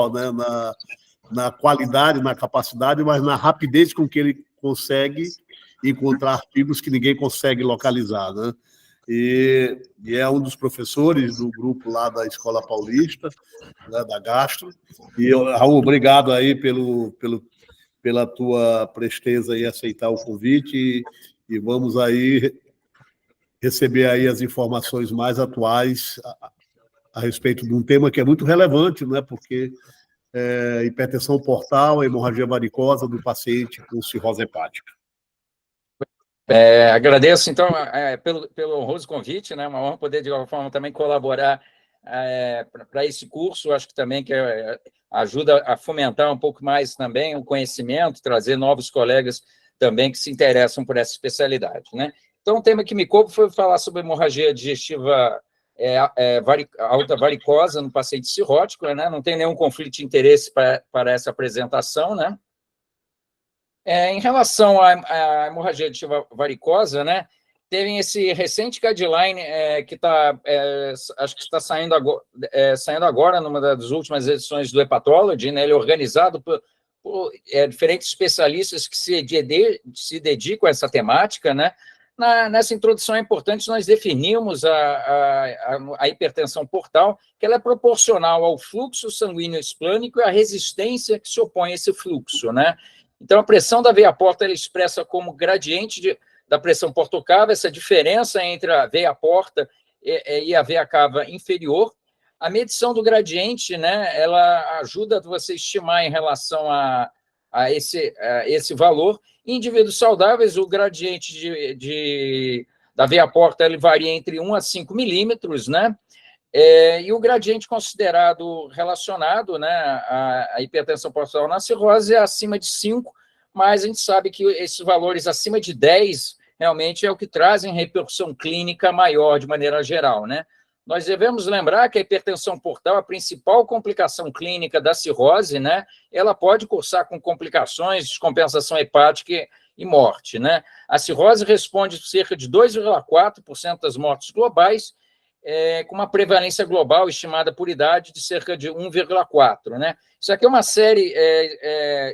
né, na qualidade, na capacidade, mas na rapidez com que ele consegue encontrar artigos que ninguém consegue localizar, né? E é um dos professores do grupo lá da Escola Paulista, né, da Gastro. E, Raul, obrigado aí pela tua presteza em aceitar o convite e vamos aí receber aí as informações mais atuais a respeito de um tema que é muito relevante, né? Porque hipertensão portal, hemorragia varicosa do paciente com cirrose hepática. Agradeço, então, pelo honroso convite, né? Uma honra poder, de alguma forma, também colaborar para esse curso. Acho que também ajuda a fomentar um pouco mais também o conhecimento, trazer novos colegas também que se interessam por essa especialidade, né? Então, o tema que me coube foi falar sobre hemorragia digestiva alta varicosa no paciente cirrótico, né? Não tem nenhum conflito de interesse para essa apresentação, né? Em relação à hemorragia digestiva varicosa, né, teve esse recente guideline que acho que está saindo agora numa das últimas edições do Hepatology, né, ele é organizado por diferentes especialistas que se dedicam a essa temática, né. Nessa introdução é importante nós definirmos a hipertensão portal, que ela é proporcional ao fluxo sanguíneo esplânico e à resistência que se opõe a esse fluxo, né. Então, a pressão da veia porta ela é expressa como gradiente da pressão portocava, essa diferença entre a veia porta e a veia cava inferior. A medição do gradiente, né, ela ajuda você a estimar em relação a esse valor. Em indivíduos saudáveis, o gradiente da veia porta ele varia entre 1 a 5 milímetros, né? E o gradiente considerado relacionado, né, à hipertensão portal na cirrose é acima de 5, mas a gente sabe que esses valores acima de 10 realmente é o que trazem repercussão clínica maior de maneira geral, né? Nós devemos lembrar que a hipertensão portal, a principal complicação clínica da cirrose, né, ela pode cursar com complicações, descompensação hepática e morte, né? A cirrose responde cerca de 2,4% das mortes globais, com uma prevalência global estimada por idade de cerca de 1,4, né? Isso aqui é uma série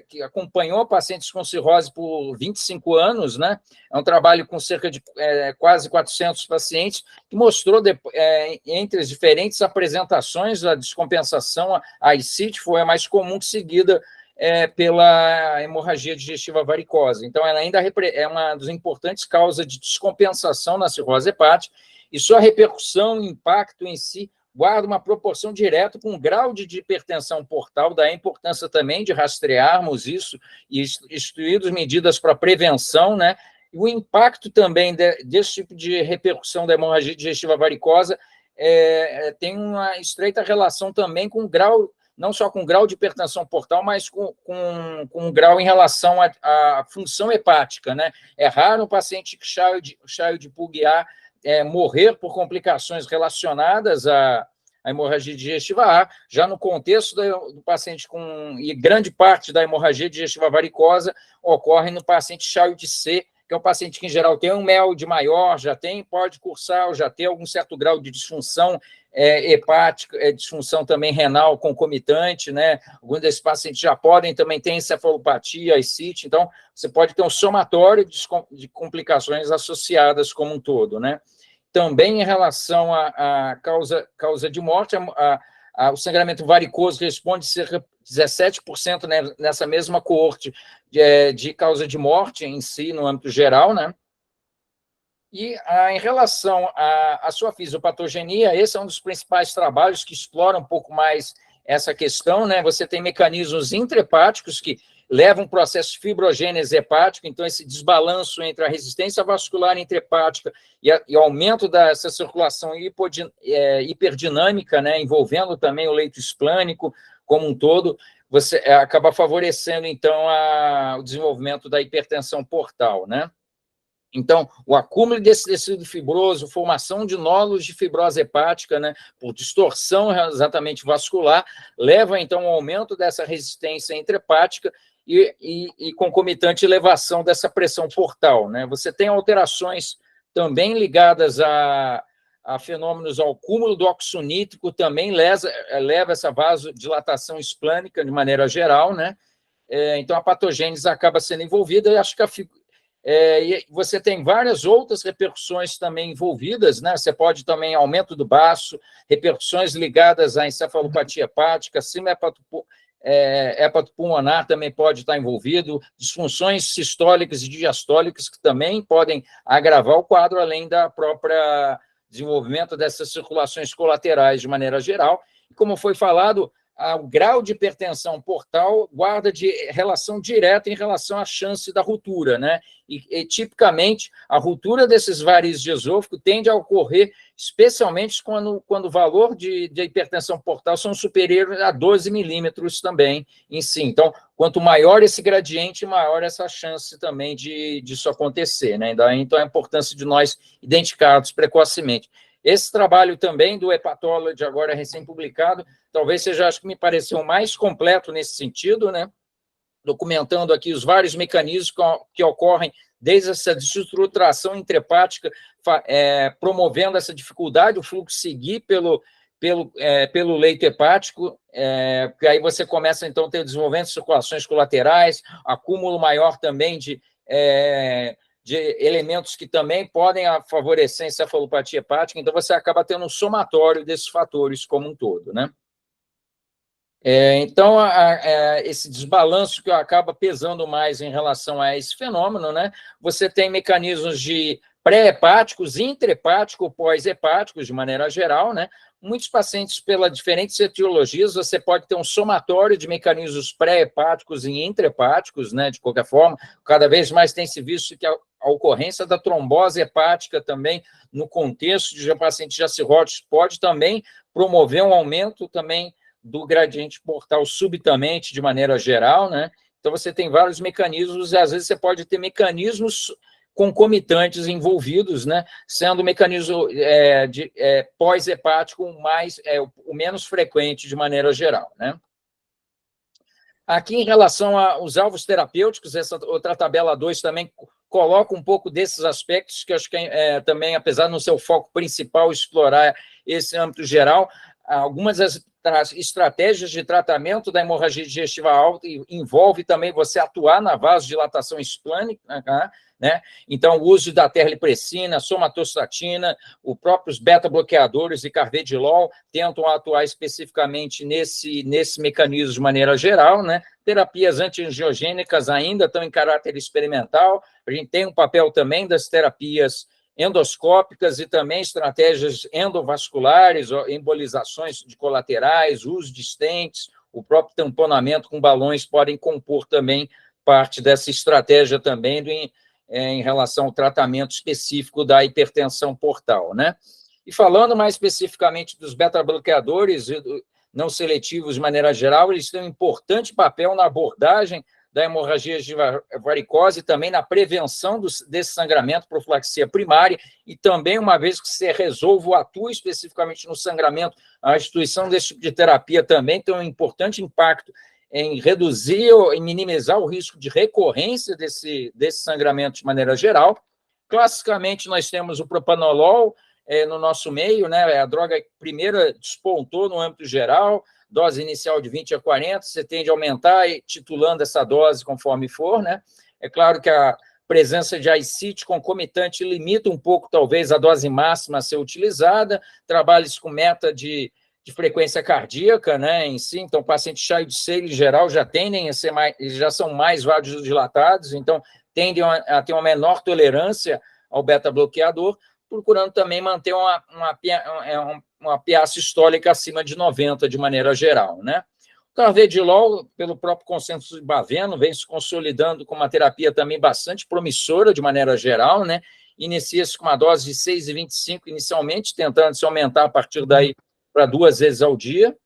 que acompanhou pacientes com cirrose por 25 anos, né? É um trabalho com cerca de quase 400 pacientes, que mostrou, entre as diferentes apresentações, a descompensação, a ascite foi a mais comum, seguida pela hemorragia digestiva varicosa. Então, ela ainda é uma das importantes causas de descompensação na cirrose hepática, e sua repercussão e impacto em si guarda uma proporção direta com o grau de hipertensão portal, daí a importância também de rastrearmos isso e instituirmos medidas para prevenção, né? E o impacto também desse tipo de repercussão da hemorragia digestiva varicosa tem uma estreita relação também com o grau, não só com o grau de hipertensão portal, mas com o grau em relação à função hepática, né? É raro um paciente que chaio de Pugh-A morrer por complicações relacionadas à hemorragia digestiva A, já no contexto do paciente e grande parte da hemorragia digestiva varicosa ocorre no paciente chaio de C, que é um paciente que, em geral, tem um MELD maior, pode cursar, ou já tem algum certo grau de disfunção hepática, disfunção também renal concomitante, né? Alguns desses pacientes já podem também ter encefalopatia, ascite, então você pode ter um somatório de complicações associadas como um todo, né? Também em relação à causa de morte, o sangramento varicoso responde cerca de 17%, né, nessa mesma coorte de causa de morte em si, no âmbito geral, né? E em relação à sua fisiopatogenia, esse é um dos principais trabalhos que explora um pouco mais essa questão, né? Você tem mecanismos intrahepáticos que levam um processo de fibrogênese hepática, então esse desbalanço entre a resistência vascular intrahepática e o aumento dessa circulação hiperdinâmica, né, envolvendo também o leito esplânico como um todo, você acaba favorecendo, então, o desenvolvimento da hipertensão portal, né? Então, o acúmulo desse tecido fibroso, formação de nódulos de fibrose hepática, né, por distorção exatamente vascular, leva, então, ao aumento dessa resistência intrahepática e concomitante elevação dessa pressão portal, né? Você tem alterações também ligadas a fenômenos ao cúmulo do óxido nítrico, também leva essa vasodilatação esplânica de maneira geral, né? Então, a patogênese acaba sendo envolvida, e acho que você tem várias outras repercussões também envolvidas, né? Você pode também aumento do baço, repercussões ligadas à encefalopatia hepática, hepatopulmonar também pode estar envolvido, disfunções sistólicas e diastólicas que também podem agravar o quadro, além da própria desenvolvimento dessas circulações colaterais de maneira geral. E como foi falado, o grau de hipertensão portal guarda de relação direta em relação à chance da ruptura, né? E tipicamente, a ruptura desses varizes de esôfago tende a ocorrer especialmente quando o valor de hipertensão portal são superiores a 12 milímetros também em si. Então, quanto maior esse gradiente, maior essa chance também disso acontecer, né? Então, a importância de nós identificarmos precocemente. Esse trabalho também do Hepatology, agora recém-publicado, talvez seja, acho que me pareceu mais completo nesse sentido, né? Documentando aqui os vários mecanismos que ocorrem desde essa desestruturação intrahepática, promovendo essa dificuldade, o fluxo seguir pelo leito hepático, que aí você começa, então, a ter desenvolvimento de circulações colaterais, acúmulo maior também de elementos que também podem favorecer a encefalopatia hepática, então você acaba tendo um somatório desses fatores como um todo, né? Então, esse desbalanço que acaba pesando mais em relação a esse fenômeno, né? Você tem mecanismos de pré-hepáticos, intrahepáticos, pós-hepáticos, de maneira geral, né? Muitos pacientes, pelas diferentes etiologias, você pode ter um somatório de mecanismos pré-hepáticos e intrahepáticos, né? De qualquer forma, cada vez mais tem se visto que a ocorrência da trombose hepática também, no contexto de pacientes já cirróticos, pode também promover um aumento também do gradiente portal subitamente, de maneira geral, né? Então, você tem vários mecanismos, e às vezes você pode ter mecanismos concomitantes envolvidos, né? Sendo o mecanismo pós-hepático o menos frequente, de maneira geral, né? Aqui, em relação aos alvos terapêuticos, essa outra tabela 2 também coloca um pouco desses aspectos, que eu acho que também, apesar de não ser o foco principal, explorar esse âmbito geral, algumas das estratégias de tratamento da hemorragia digestiva alta envolve também você atuar na vasodilatação esplânica, né? Então, o uso da terlipressina, somatostatina, os próprios beta-bloqueadores e carvedilol tentam atuar especificamente nesse mecanismo de maneira geral, né? Terapias antiangiogênicas ainda estão em caráter experimental, a gente tem um papel também das terapias endoscópicas e também estratégias endovasculares, embolizações de colaterais, uso de stents, o próprio tamponamento com balões podem compor também parte dessa estratégia também em relação ao tratamento específico da hipertensão portal, né? E falando mais especificamente dos beta-bloqueadores não seletivos de maneira geral, eles têm um importante papel na abordagem da hemorragia de varicose, também na prevenção desse sangramento, profilaxia primária, e também, uma vez que você resolve ou atua especificamente no sangramento, a instituição desse tipo de terapia também tem um importante impacto em reduzir ou em minimizar o risco de recorrência desse sangramento de maneira geral. Classicamente, nós temos o propanolol no nosso meio, né? A droga primeira despontou no âmbito geral, dose inicial de 20 a 40, você tende a aumentar titulando essa dose conforme for, né? É claro que a presença de ICIT concomitante limita um pouco, talvez, a dose máxima a ser utilizada, trabalhos com meta de frequência cardíaca, né, em si, então, pacientes cheios de seio, em geral, já tendem a ser já são mais vasodilatados, então, tendem a ter uma menor tolerância ao beta-bloqueador, procurando também manter uma PA sistólica acima de 90, de maneira geral, né? O carvedilol, pelo próprio consenso de Baveno, vem se consolidando com uma terapia também bastante promissora, de maneira geral, né? Inicia-se com uma dose de 6,25 inicialmente, tentando se aumentar a partir daí para 2 vezes ao dia,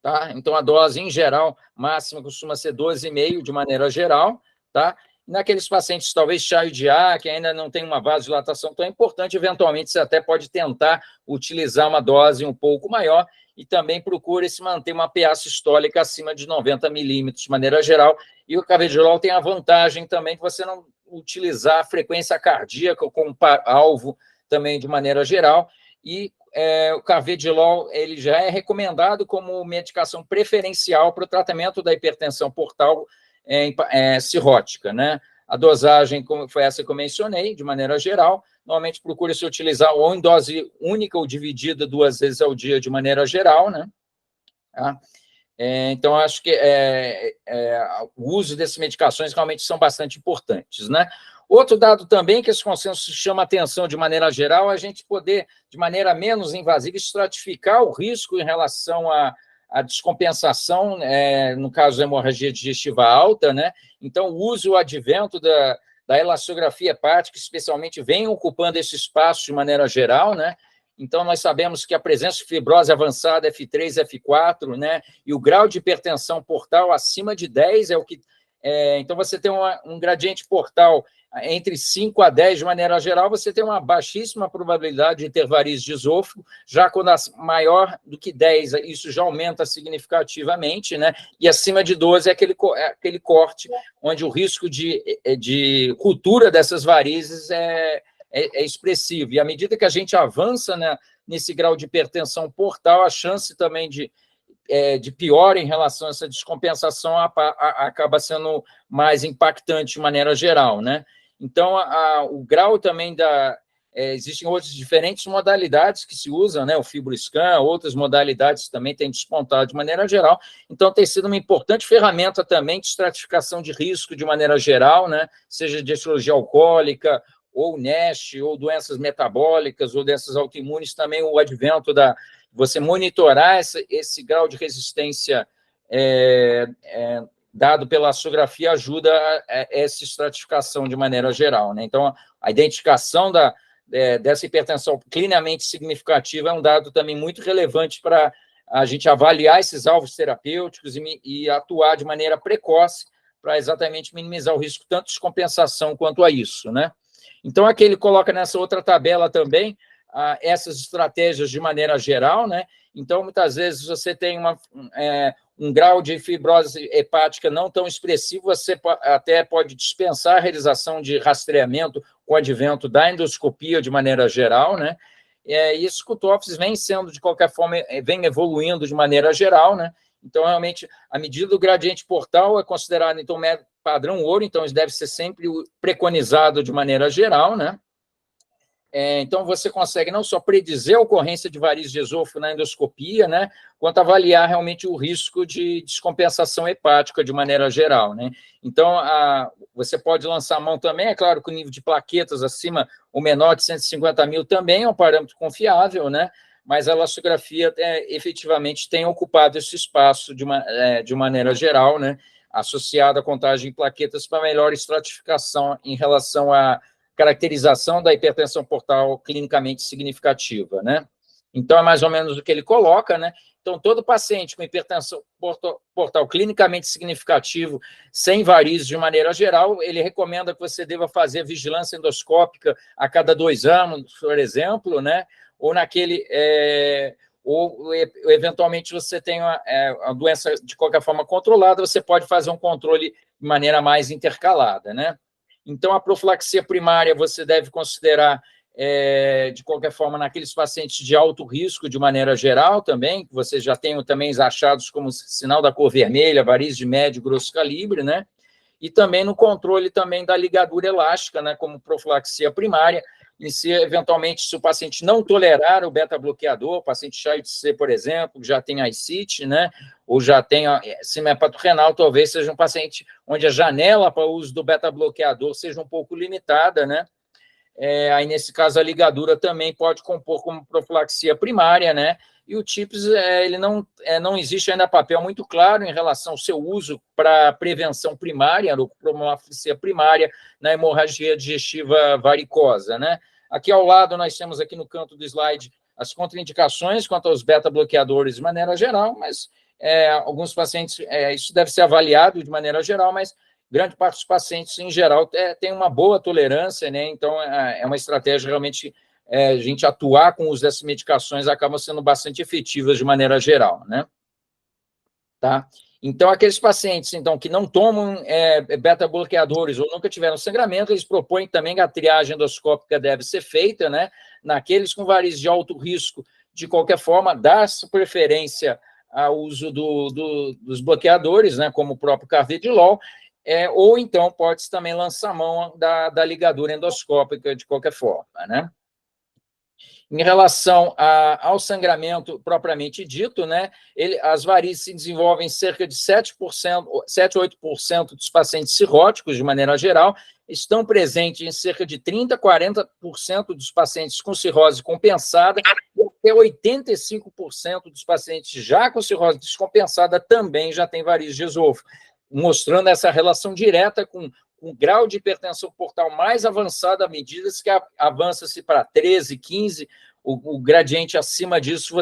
tá? Então, a dose, em geral, máxima costuma ser 12,5, de maneira geral, tá? Naqueles pacientes, talvez, cheios de ar, que ainda não tem uma vasodilatação tão importante, eventualmente, você até pode tentar utilizar uma dose um pouco maior e também procura se manter uma PA sistólica acima de 90 milímetros, de maneira geral. E o carvedilol tem a vantagem também de você não utilizar a frequência cardíaca como alvo também, de maneira geral. e o carvedilol ele já é recomendado como medicação preferencial para o tratamento da hipertensão portal cirrótica, né? A dosagem foi essa que eu mencionei, de maneira geral. Normalmente procura-se utilizar ou em dose única ou dividida 2 vezes ao dia, de maneira geral, né? Tá? Então, acho que o uso dessas medicações realmente são bastante importantes, né? Outro dado também que esse consenso chama atenção de maneira geral, é a gente poder, de maneira menos invasiva, estratificar o risco em relação à descompensação, no caso da hemorragia digestiva alta, né? Então, o uso e o advento da elastografia hepática, especialmente, vem ocupando esse espaço de maneira geral, né? Então, nós sabemos que a presença de fibrose avançada, F3, F4, né? E o grau de hipertensão portal acima de 10 é o que... então, você tem um gradiente portal entre 5 a 10, de maneira geral, você tem uma baixíssima probabilidade de ter varizes de esôfago, já quando maior do que 10, isso já aumenta significativamente, né? E acima de 12 é aquele corte onde o risco de ruptura dessas varizes é expressivo. E à medida que a gente avança, né, nesse grau de hipertensão portal, a chance também de pior em relação a essa descompensação acaba sendo mais impactante de maneira geral, né? Então, o grau também existem outras diferentes modalidades que se usam, né? O FibroScan, outras modalidades também têm despontado de maneira geral. Então, tem sido uma importante ferramenta também de estratificação de risco de maneira geral, né? Seja de etiologia alcoólica, ou NASH, ou doenças metabólicas, ou doenças autoimunes, também o advento você monitorar esse grau de resistência dado pela elastografia ajuda essa estratificação de maneira geral, né? Então, a identificação dessa hipertensão clinicamente significativa é um dado também muito relevante para a gente avaliar esses alvos terapêuticos e atuar de maneira precoce para exatamente minimizar o risco tanto de descompensação quanto a isso, né? Então, aqui ele coloca nessa outra tabela também essas estratégias de maneira geral, né? Então, muitas vezes, você tem um grau de fibrose hepática não tão expressivo, você até pode dispensar a realização de rastreamento com o advento da endoscopia de maneira geral, né? E esses cutoffs vêm sendo, de qualquer forma, vem evoluindo de maneira geral, né? Então, realmente, a medida do gradiente portal é considerado, então, padrão ouro, então, isso deve ser sempre preconizado de maneira geral, né? Então, você consegue não só predizer a ocorrência de varizes de esôfago na endoscopia, né, quanto avaliar realmente o risco de descompensação hepática de maneira geral, né? Então, você pode lançar a mão também, é claro que o nível de plaquetas acima ou menor de 150 mil também é um parâmetro confiável, né? Mas a elastografia efetivamente tem ocupado esse espaço de maneira geral, né? Associada à contagem de plaquetas para melhor estratificação em relação à caracterização da hipertensão portal clinicamente significativa, né? Então, é mais ou menos o que ele coloca, né? Então, todo paciente com hipertensão portal clinicamente significativo, sem varizes de maneira geral, ele recomenda que você deva fazer vigilância endoscópica a cada 2 anos, por exemplo, né? Ou ou eventualmente você tem a doença de qualquer forma controlada, você pode fazer um controle de maneira mais intercalada, né? Então, a profilaxia primária você deve considerar, de qualquer forma, naqueles pacientes de alto risco, de maneira geral também, que você já tem também achados como sinal da cor vermelha, varizes de médio e grosso calibre, né? E também no controle também da ligadura elástica, né? Como profilaxia primária, e se, eventualmente, se o paciente não tolerar o beta-bloqueador, o paciente CHAI-C, por exemplo, que já tem ICIT, né? Ou já tem síndrome hepatorenal, talvez seja um paciente onde a janela para o uso do beta-bloqueador seja um pouco limitada, né? Aí, nesse caso, a ligadura também pode compor como profilaxia primária, né? E o TIPS, ele não existe ainda papel muito claro em relação ao seu uso para prevenção primária, ou profilaxia primária, na hemorragia digestiva varicosa, né? Aqui ao lado, nós temos aqui no canto do slide as contraindicações quanto aos beta-bloqueadores de maneira geral, mas alguns pacientes, isso deve ser avaliado de maneira geral, mas grande parte dos pacientes, em geral, tem uma boa tolerância, né? Então, é uma estratégia realmente, a gente atuar com o uso dessas medicações acabam sendo bastante efetivas de maneira geral, né? Tá? Então, aqueles pacientes então, que não tomam beta-bloqueadores ou nunca tiveram sangramento, eles propõem também que a triagem endoscópica deve ser feita, né? Naqueles com varizes de alto risco, de qualquer forma, dá-se preferência ao uso dos bloqueadores, né? Como o próprio carvedilol, ou então pode-se também lançar a mão da ligadura endoscópica, de qualquer forma, né? Em relação ao sangramento propriamente dito, né, as varizes se desenvolvem em cerca de 7% a 8% dos pacientes cirróticos, de maneira geral, estão presentes em cerca de 30% a 40% dos pacientes com cirrose compensada, e até 85% dos pacientes já com cirrose descompensada também já têm varizes de esôfago, mostrando essa relação direta com um grau de hipertensão portal mais avançado à medida que avança-se para 13, 15, o gradiente acima disso,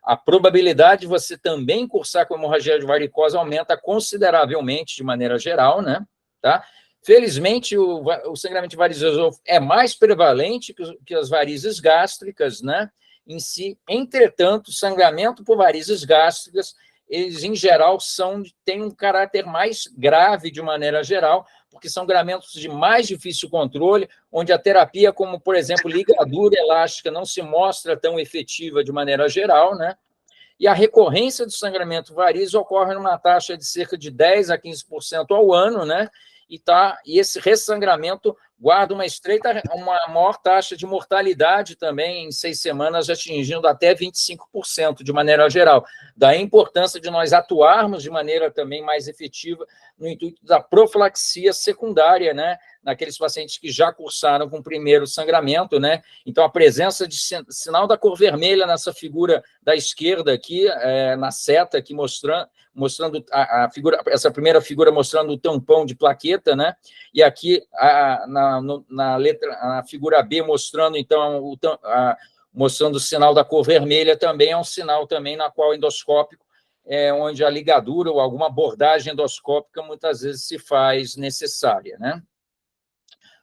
a probabilidade de você também cursar com hemorragia de varicose aumenta consideravelmente, de maneira geral, né? Tá? Felizmente, o sangramento de varizes esôfago é mais prevalente que as varizes gástricas, né? Em si. Entretanto, sangramento por varizes gástricas, eles, em geral, têm um caráter mais grave, de maneira geral, porque são sangramentos de mais difícil controle, onde a terapia, como, por exemplo, ligadura elástica, não se mostra tão efetiva de maneira geral, né? E a recorrência do sangramento varizes ocorre numa taxa de cerca de 10% a 15% ao ano, né? E esse ressangramento guarda uma maior taxa de mortalidade também em 6 semanas, atingindo até 25% de maneira geral. Daí a importância de nós atuarmos de maneira também mais efetiva no intuito da profilaxia secundária, né? Naqueles pacientes que já cursaram com o primeiro sangramento, né? Então, a presença de sinal da cor vermelha nessa figura da esquerda aqui, na seta aqui mostrando a figura, essa primeira figura mostrando o tampão de plaqueta, né? E aqui na figura B mostrando então mostrando o sinal da cor vermelha, também é um sinal também na qual endoscópico onde a ligadura ou alguma abordagem endoscópica muitas vezes se faz necessária, né?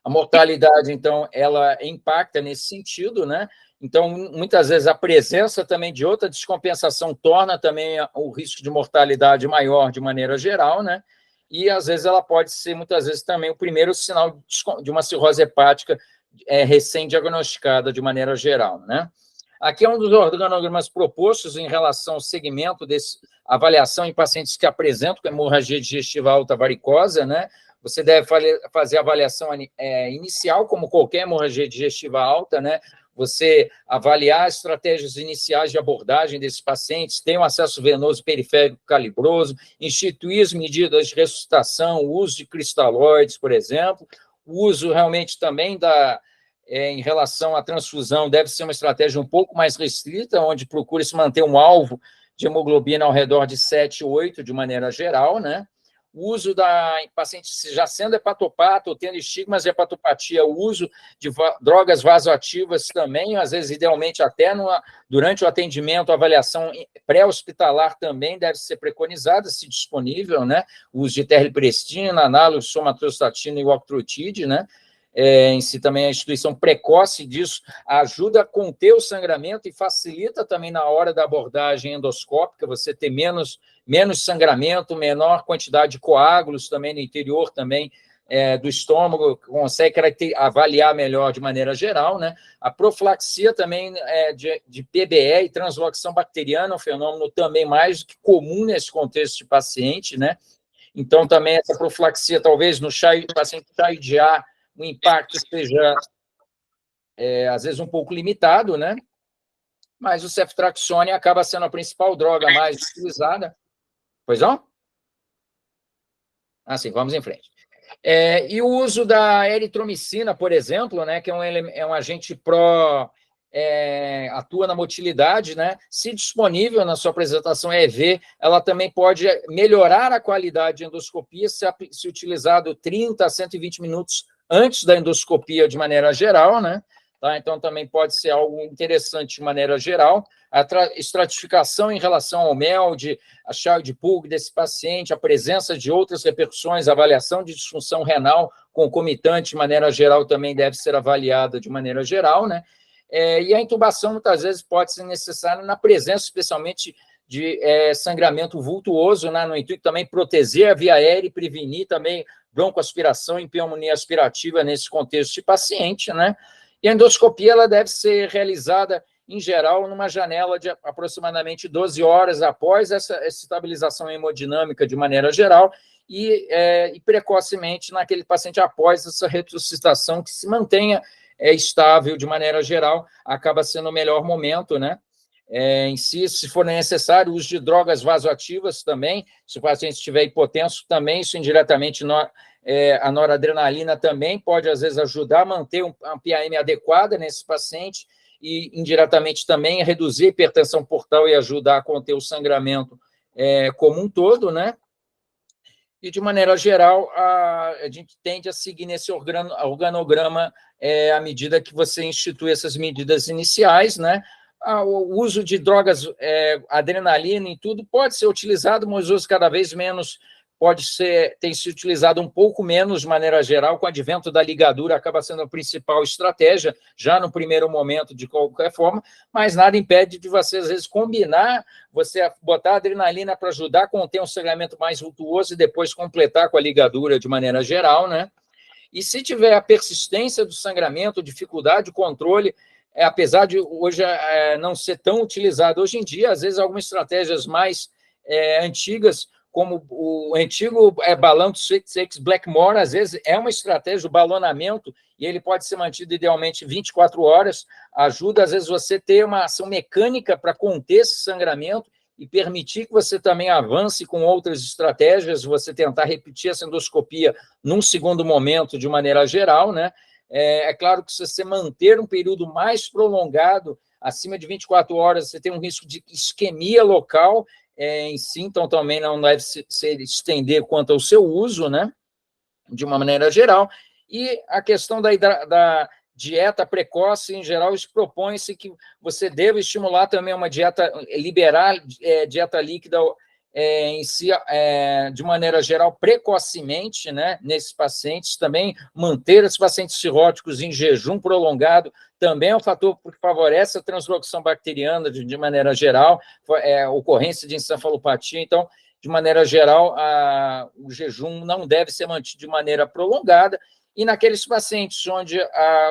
A mortalidade, então, ela impacta nesse sentido, né? Então, muitas vezes, a presença também de outra descompensação torna também o risco de mortalidade maior de maneira geral, né? E, às vezes, ela pode ser, muitas vezes, também o primeiro sinal de uma cirrose hepática recém-diagnosticada de maneira geral, né? Aqui é um dos organogramas propostos em relação ao segmento dessa avaliação em pacientes que apresentam hemorragia digestiva alta varicosa, né? Você deve fazer a avaliação inicial, como qualquer hemorragia digestiva alta, né? Você avaliar as estratégias iniciais de abordagem desses pacientes, tem um acesso venoso periférico calibroso, instituir as medidas de ressuscitação, o uso de cristalóides, por exemplo, o uso realmente também em relação à transfusão, deve ser uma estratégia um pouco mais restrita, onde procura-se manter um alvo de hemoglobina ao redor de 7, 8, de maneira geral, né? O uso em pacientes já sendo hepatopato ou tendo estigmas de hepatopatia, o uso de drogas vasoativas também, às vezes, idealmente, até durante o atendimento, a avaliação pré-hospitalar também deve ser preconizada, se disponível, né? O uso de terliprestina, análogo, somatostatina e octreotide, né? Em si também a instituição precoce disso ajuda a conter o sangramento e facilita também na hora da abordagem endoscópica, você ter menos sangramento, menor quantidade de coágulos também no interior também do estômago, consegue avaliar melhor de maneira geral, né? A profilaxia também de PBE e translocação bacteriana, um fenômeno também mais do que comum nesse contexto de paciente, né? Então, também essa profilaxia, talvez no paciente chai o impacto seja, às vezes, um pouco limitado, né? Mas o ceftriaxone acaba sendo a principal droga mais utilizada. Pois não? Assim, vamos em frente. E o uso da eritromicina, por exemplo, né, que é um agente atua na motilidade, né? Se disponível na sua apresentação EV, ela também pode melhorar a qualidade de endoscopia se utilizado 30 a 120 minutos antes da endoscopia de maneira geral, né? Tá? Então, também pode ser algo interessante de maneira geral. A estratificação em relação ao MELD, a Child-Pugh desse paciente, a presença de outras repercussões, a avaliação de disfunção renal concomitante de maneira geral também deve ser avaliada de maneira geral, né? E a intubação, muitas vezes, pode ser necessária na presença, especialmente, de sangramento vultuoso, né, no intuito também proteger a via aérea e prevenir também broncoaspiração e pneumonia aspirativa nesse contexto de paciente, né? E a endoscopia ela deve ser realizada, em geral, numa janela de aproximadamente 12 horas após essa estabilização hemodinâmica de maneira geral e precocemente naquele paciente após essa ressuscitação que se mantenha estável de maneira geral, acaba sendo o melhor momento, né? Em si, se for necessário, o uso de drogas vasoativas também, se o paciente estiver hipotenso, também isso indiretamente, a noradrenalina também pode, às vezes, ajudar a manter uma PAM adequada nesse paciente e, indiretamente, também reduzir a hipertensão portal e ajudar a conter o sangramento como um todo, né? E, de maneira geral, a gente tende a seguir nesse organograma à medida que você institui essas medidas iniciais, né? O uso de drogas, adrenalina e tudo, pode ser utilizado, mas uso cada vez menos, tem se utilizado um pouco menos, de maneira geral, com o advento da ligadura, acaba sendo a principal estratégia, já no primeiro momento, de qualquer forma, mas nada impede de você, às vezes, combinar, você botar adrenalina para ajudar a conter um sangramento mais vultuoso e depois completar com a ligadura, de maneira geral, né? E se tiver a persistência do sangramento, dificuldade de controle, apesar de hoje não ser tão utilizado hoje em dia, às vezes algumas estratégias mais antigas, como o antigo balão de Sykes Blackmore, às vezes é uma estratégia, o balonamento, e ele pode ser mantido idealmente 24 horas, ajuda às vezes você ter uma ação mecânica para conter esse sangramento e permitir que você também avance com outras estratégias, você tentar repetir essa endoscopia num segundo momento, de maneira geral, né? É claro que se você manter um período mais prolongado, acima de 24 horas, você tem um risco de isquemia local em si, então também não deve se estender quanto ao seu uso, né? De uma maneira geral. E a questão da dieta precoce, em geral, propõe-se que você deve estimular também uma dieta, liberar dieta líquida em si, de maneira geral, precocemente, né, nesses pacientes, também manter os pacientes cirróticos em jejum prolongado, também é um fator que favorece a translocação bacteriana de maneira geral, ocorrência de encefalopatia, então, de maneira geral, o jejum não deve ser mantido de maneira prolongada, e naqueles pacientes onde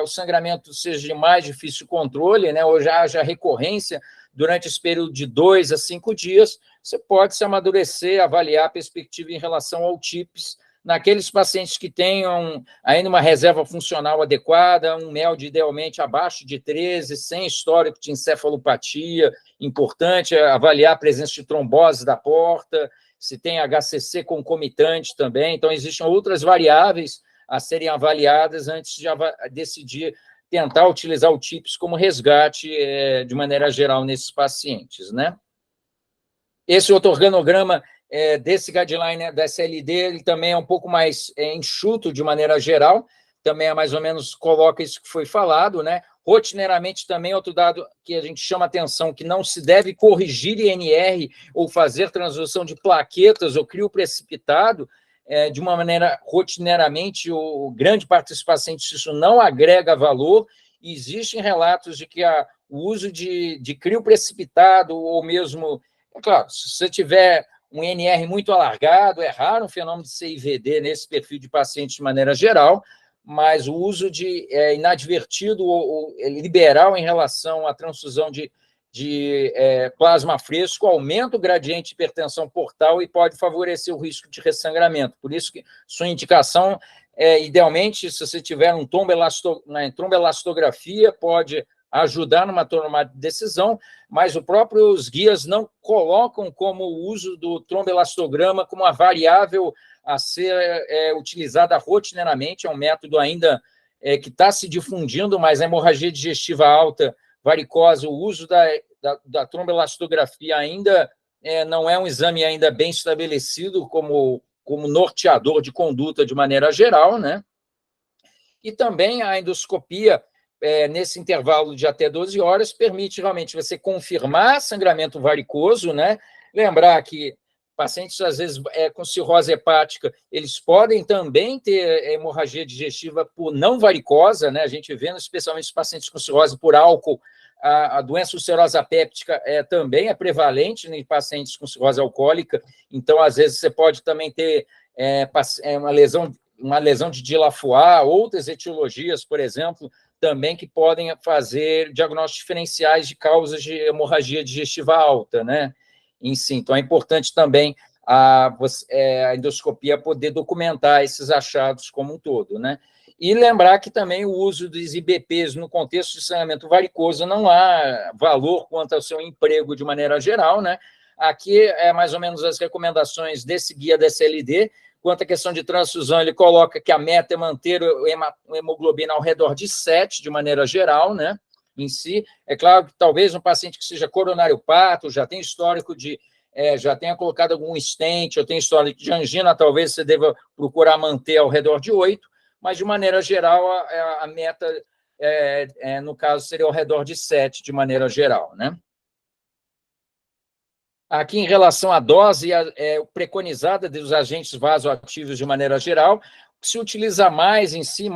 o sangramento seja de mais difícil controle, né, ou já haja recorrência durante esse período de 2 a 5 dias, você pode se amadurecer, avaliar a perspectiva em relação ao TIPS, naqueles pacientes que tenham ainda uma reserva funcional adequada, um MELD idealmente abaixo de 13, sem histórico de encefalopatia, importante avaliar a presença de trombose da porta, se tem HCC concomitante também, então existem outras variáveis a serem avaliadas antes de decidir tentar utilizar o TIPS como resgate de maneira geral nesses pacientes, né? Esse outro organograma desse guideline da SLD, ele também é um pouco mais enxuto de maneira geral, também é mais ou menos, coloca isso que foi falado, né? Rotineiramente também outro dado que a gente chama atenção, que não se deve corrigir INR ou fazer transdução de plaquetas ou crio precipitado, de uma maneira rotineiramente, grande parte dos pacientes isso não agrega valor, e existem relatos de que o uso de crio precipitado ou mesmo, claro, se você tiver um INR muito alargado, é raro um fenômeno de CIVD nesse perfil de paciente de maneira geral, mas o uso de inadvertido ou liberal em relação à transfusão de plasma fresco aumenta o gradiente de hipertensão portal e pode favorecer o risco de ressangramento. Por isso que sua indicação idealmente, se você tiver uma tromboelastografia, pode ajudar numa tomada de decisão, mas os próprios guias não colocam como o uso do tromboelastograma como uma variável a ser utilizada rotineiramente, é um método ainda que está se difundindo, mas a hemorragia digestiva alta, varicose, o uso da tromboelastografia ainda não é um exame ainda bem estabelecido como norteador de conduta de maneira geral, né? E também a endoscopia, nesse intervalo de até 12 horas, permite realmente você confirmar sangramento varicoso, né? Lembrar que pacientes, às vezes, com cirrose hepática, eles podem também ter hemorragia digestiva por não varicosa, né? A gente vê, especialmente os pacientes com cirrose por álcool, A doença ulcerosa péptica também é prevalente em pacientes com cirrose alcoólica, então, às vezes, você pode também ter uma lesão de Dilafoy, outras etiologias, por exemplo, também que podem fazer diagnósticos diferenciais de causas de hemorragia digestiva alta, né, em si. Então, é importante também a endoscopia poder documentar esses achados como um todo, né? E lembrar que também o uso dos IBPs no contexto de saneamento varicoso não há valor quanto ao seu emprego de maneira geral, né? Aqui é mais ou menos as recomendações desse guia da SLD. Quanto à questão de transfusão, ele coloca que a meta é manter o hemoglobina ao redor de 7, de maneira geral, né? Em si. É claro que talvez um paciente que seja coronariopato, já tem histórico de já tenha colocado algum stent, ou tem histórico de angina, talvez você deva procurar manter ao redor de 8, mas, de maneira geral, a meta, no caso, seria ao redor de 7, de maneira geral, né? Aqui, em relação à dose preconizada dos agentes vasoativos, de maneira geral, se utiliza mais em si,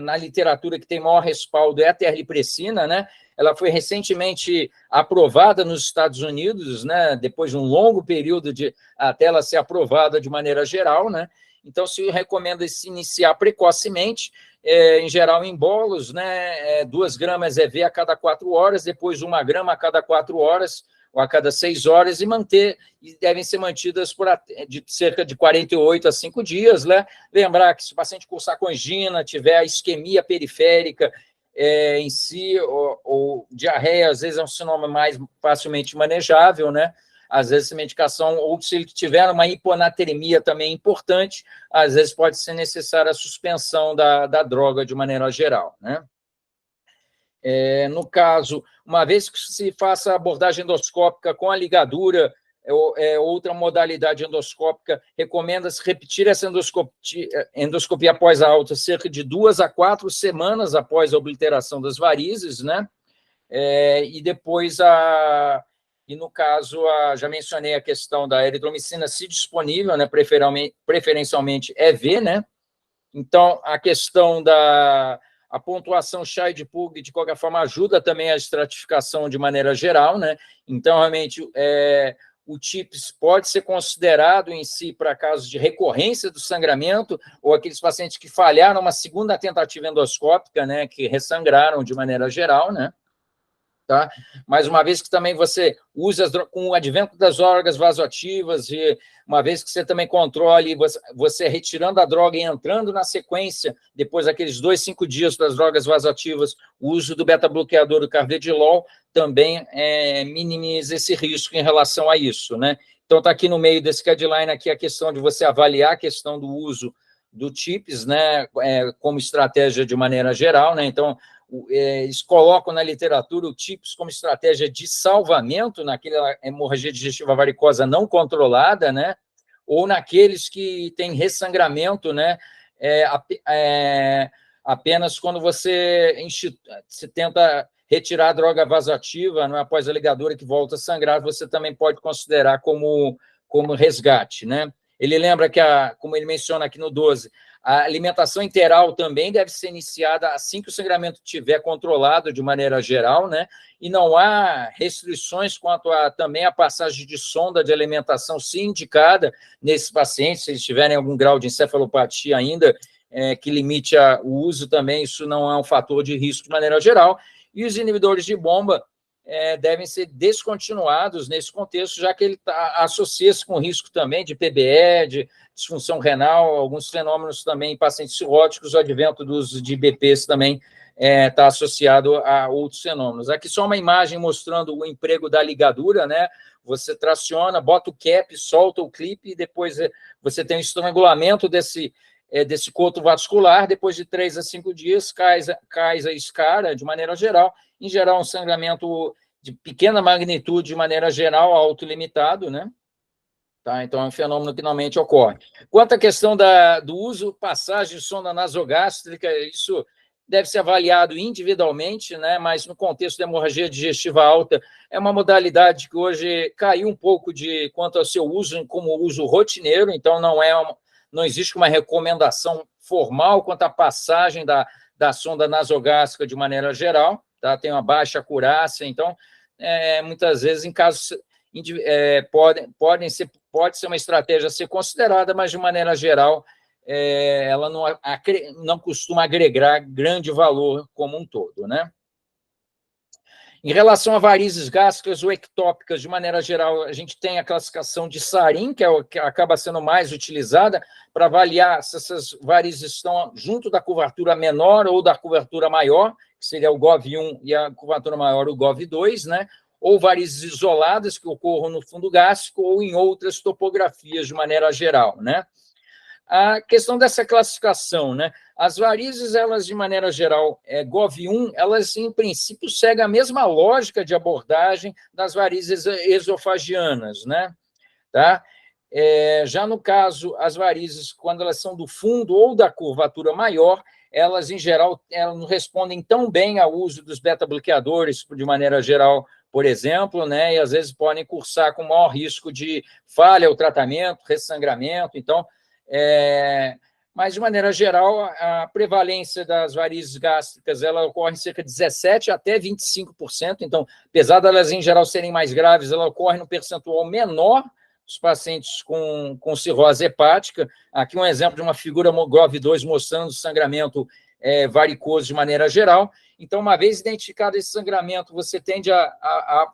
na literatura que tem maior respaldo, é a terlipressina, né? Ela foi recentemente aprovada nos Estados Unidos, né? Depois de um longo período até ela ser aprovada de maneira geral, né? Então, se recomenda se iniciar precocemente, em geral em bolos, né? 2 gramas EV a cada 4 horas, depois 1 grama a cada 4 horas, ou a cada 6 horas, e devem ser mantidas de cerca de 48 a 5 dias, né? Lembrar que se o paciente cursar com angina, tiver a isquemia periférica em si, ou diarreia, às vezes é um sinoma mais facilmente manejável, né? Às vezes, essa medicação, ou se ele tiver uma hiponatremia também importante, às vezes pode ser necessária a suspensão da droga de maneira geral, né? No caso, uma vez que se faça a abordagem endoscópica com a ligadura, outra modalidade endoscópica, recomenda-se repetir essa endoscopia após a alta cerca de 2 a 4 semanas após a obliteração das varizes, né? E depois, no caso, já mencionei a questão da eritromicina, se disponível, né? Preferencialmente EV, né? Então, a questão a pontuação Child-Pugh, de qualquer forma, ajuda também a estratificação de maneira geral, né? Então, realmente, o TIPS pode ser considerado em si para casos de recorrência do sangramento, ou aqueles pacientes que falharam uma segunda tentativa endoscópica, né? Que ressangraram de maneira geral, né? Tá? Mais uma vez que também você usa com o advento das drogas vasoativas, e uma vez que você também controle, você retirando a droga e entrando na sequência, depois daqueles 2, 5 dias das drogas vasoativas, o uso do beta-bloqueador do carvedilol também minimiza esse risco em relação a isso, né? Então, está aqui no meio desse guideline aqui a questão de você avaliar a questão do uso do TIPS, né, como estratégia de maneira geral, né? Então, eles colocam na literatura o TIPS como estratégia de salvamento naquela hemorragia digestiva varicosa não controlada, né? Ou naqueles que têm ressangramento, né? Apenas quando você tenta retirar a droga vasoativa, não é, após a ligadura que volta a sangrar, você também pode considerar como resgate, né? Ele lembra que, como ele menciona aqui no 12, a alimentação interal também deve ser iniciada assim que o sangramento estiver controlado de maneira geral, né? E não há restrições quanto também a passagem de sonda de alimentação, se indicada nesses pacientes, se eles tiverem algum grau de encefalopatia ainda, que limite o uso também, isso não é um fator de risco de maneira geral. E os inibidores de bomba devem ser descontinuados nesse contexto, já que ele associa-se com risco também de PBE, de disfunção renal, alguns fenômenos também em pacientes cirróticos, o advento do uso de IBPs também está associado a outros fenômenos. Aqui só uma imagem mostrando o emprego da ligadura, né? Você traciona, bota o cap, solta o clipe, e depois você tem o estrangulamento desse coto vascular, depois de 3 a 5 dias, cai a escara de maneira geral, em geral um sangramento de pequena magnitude de maneira geral, autolimitado, né? Tá? Então, é um fenômeno que normalmente ocorre. Quanto à questão do uso, passagem de sonda nasogástrica, isso deve ser avaliado individualmente, né? Mas no contexto da hemorragia digestiva alta, é uma modalidade que hoje caiu um pouco quanto ao seu uso como uso rotineiro, então não existe uma recomendação formal quanto à passagem da sonda nasogástrica de maneira geral, tá? Tem uma baixa acurácia, então, muitas vezes, em casos, pode ser uma estratégia a ser considerada, mas, de maneira geral, ela não costuma agregar grande valor como um todo, né? Em relação a varizes gástricas ou ectópicas, de maneira geral, a gente tem a classificação de Sarin, que acaba sendo mais utilizada para avaliar se essas varizes estão junto da curvatura menor ou da curvatura maior, que seria o GOV1 e a curvatura maior, o GOV2, né? Ou varizes isoladas que ocorram no fundo gástrico ou em outras topografias, de maneira geral, né? A questão dessa classificação, né? As varizes, elas, de maneira geral, GOV1, elas, em princípio, seguem a mesma lógica de abordagem das varizes esofagianas, né? Tá? Já no caso, as varizes, quando elas são do fundo ou da curvatura maior, elas, em geral, elas não respondem tão bem ao uso dos beta-bloqueadores, de maneira geral, por exemplo, né? E, às vezes, podem cursar com maior risco de falha ao tratamento, ressangramento. Então, mas, de maneira geral, a prevalência das varizes gástricas ela ocorre em cerca de 17% até 25%. Então, apesar de elas, em geral, serem mais graves, ela ocorre num percentual menor dos pacientes com cirrose hepática. Aqui um exemplo de uma figura GOV2 mostrando sangramento varicoso de maneira geral. Então, uma vez identificado esse sangramento, você tende a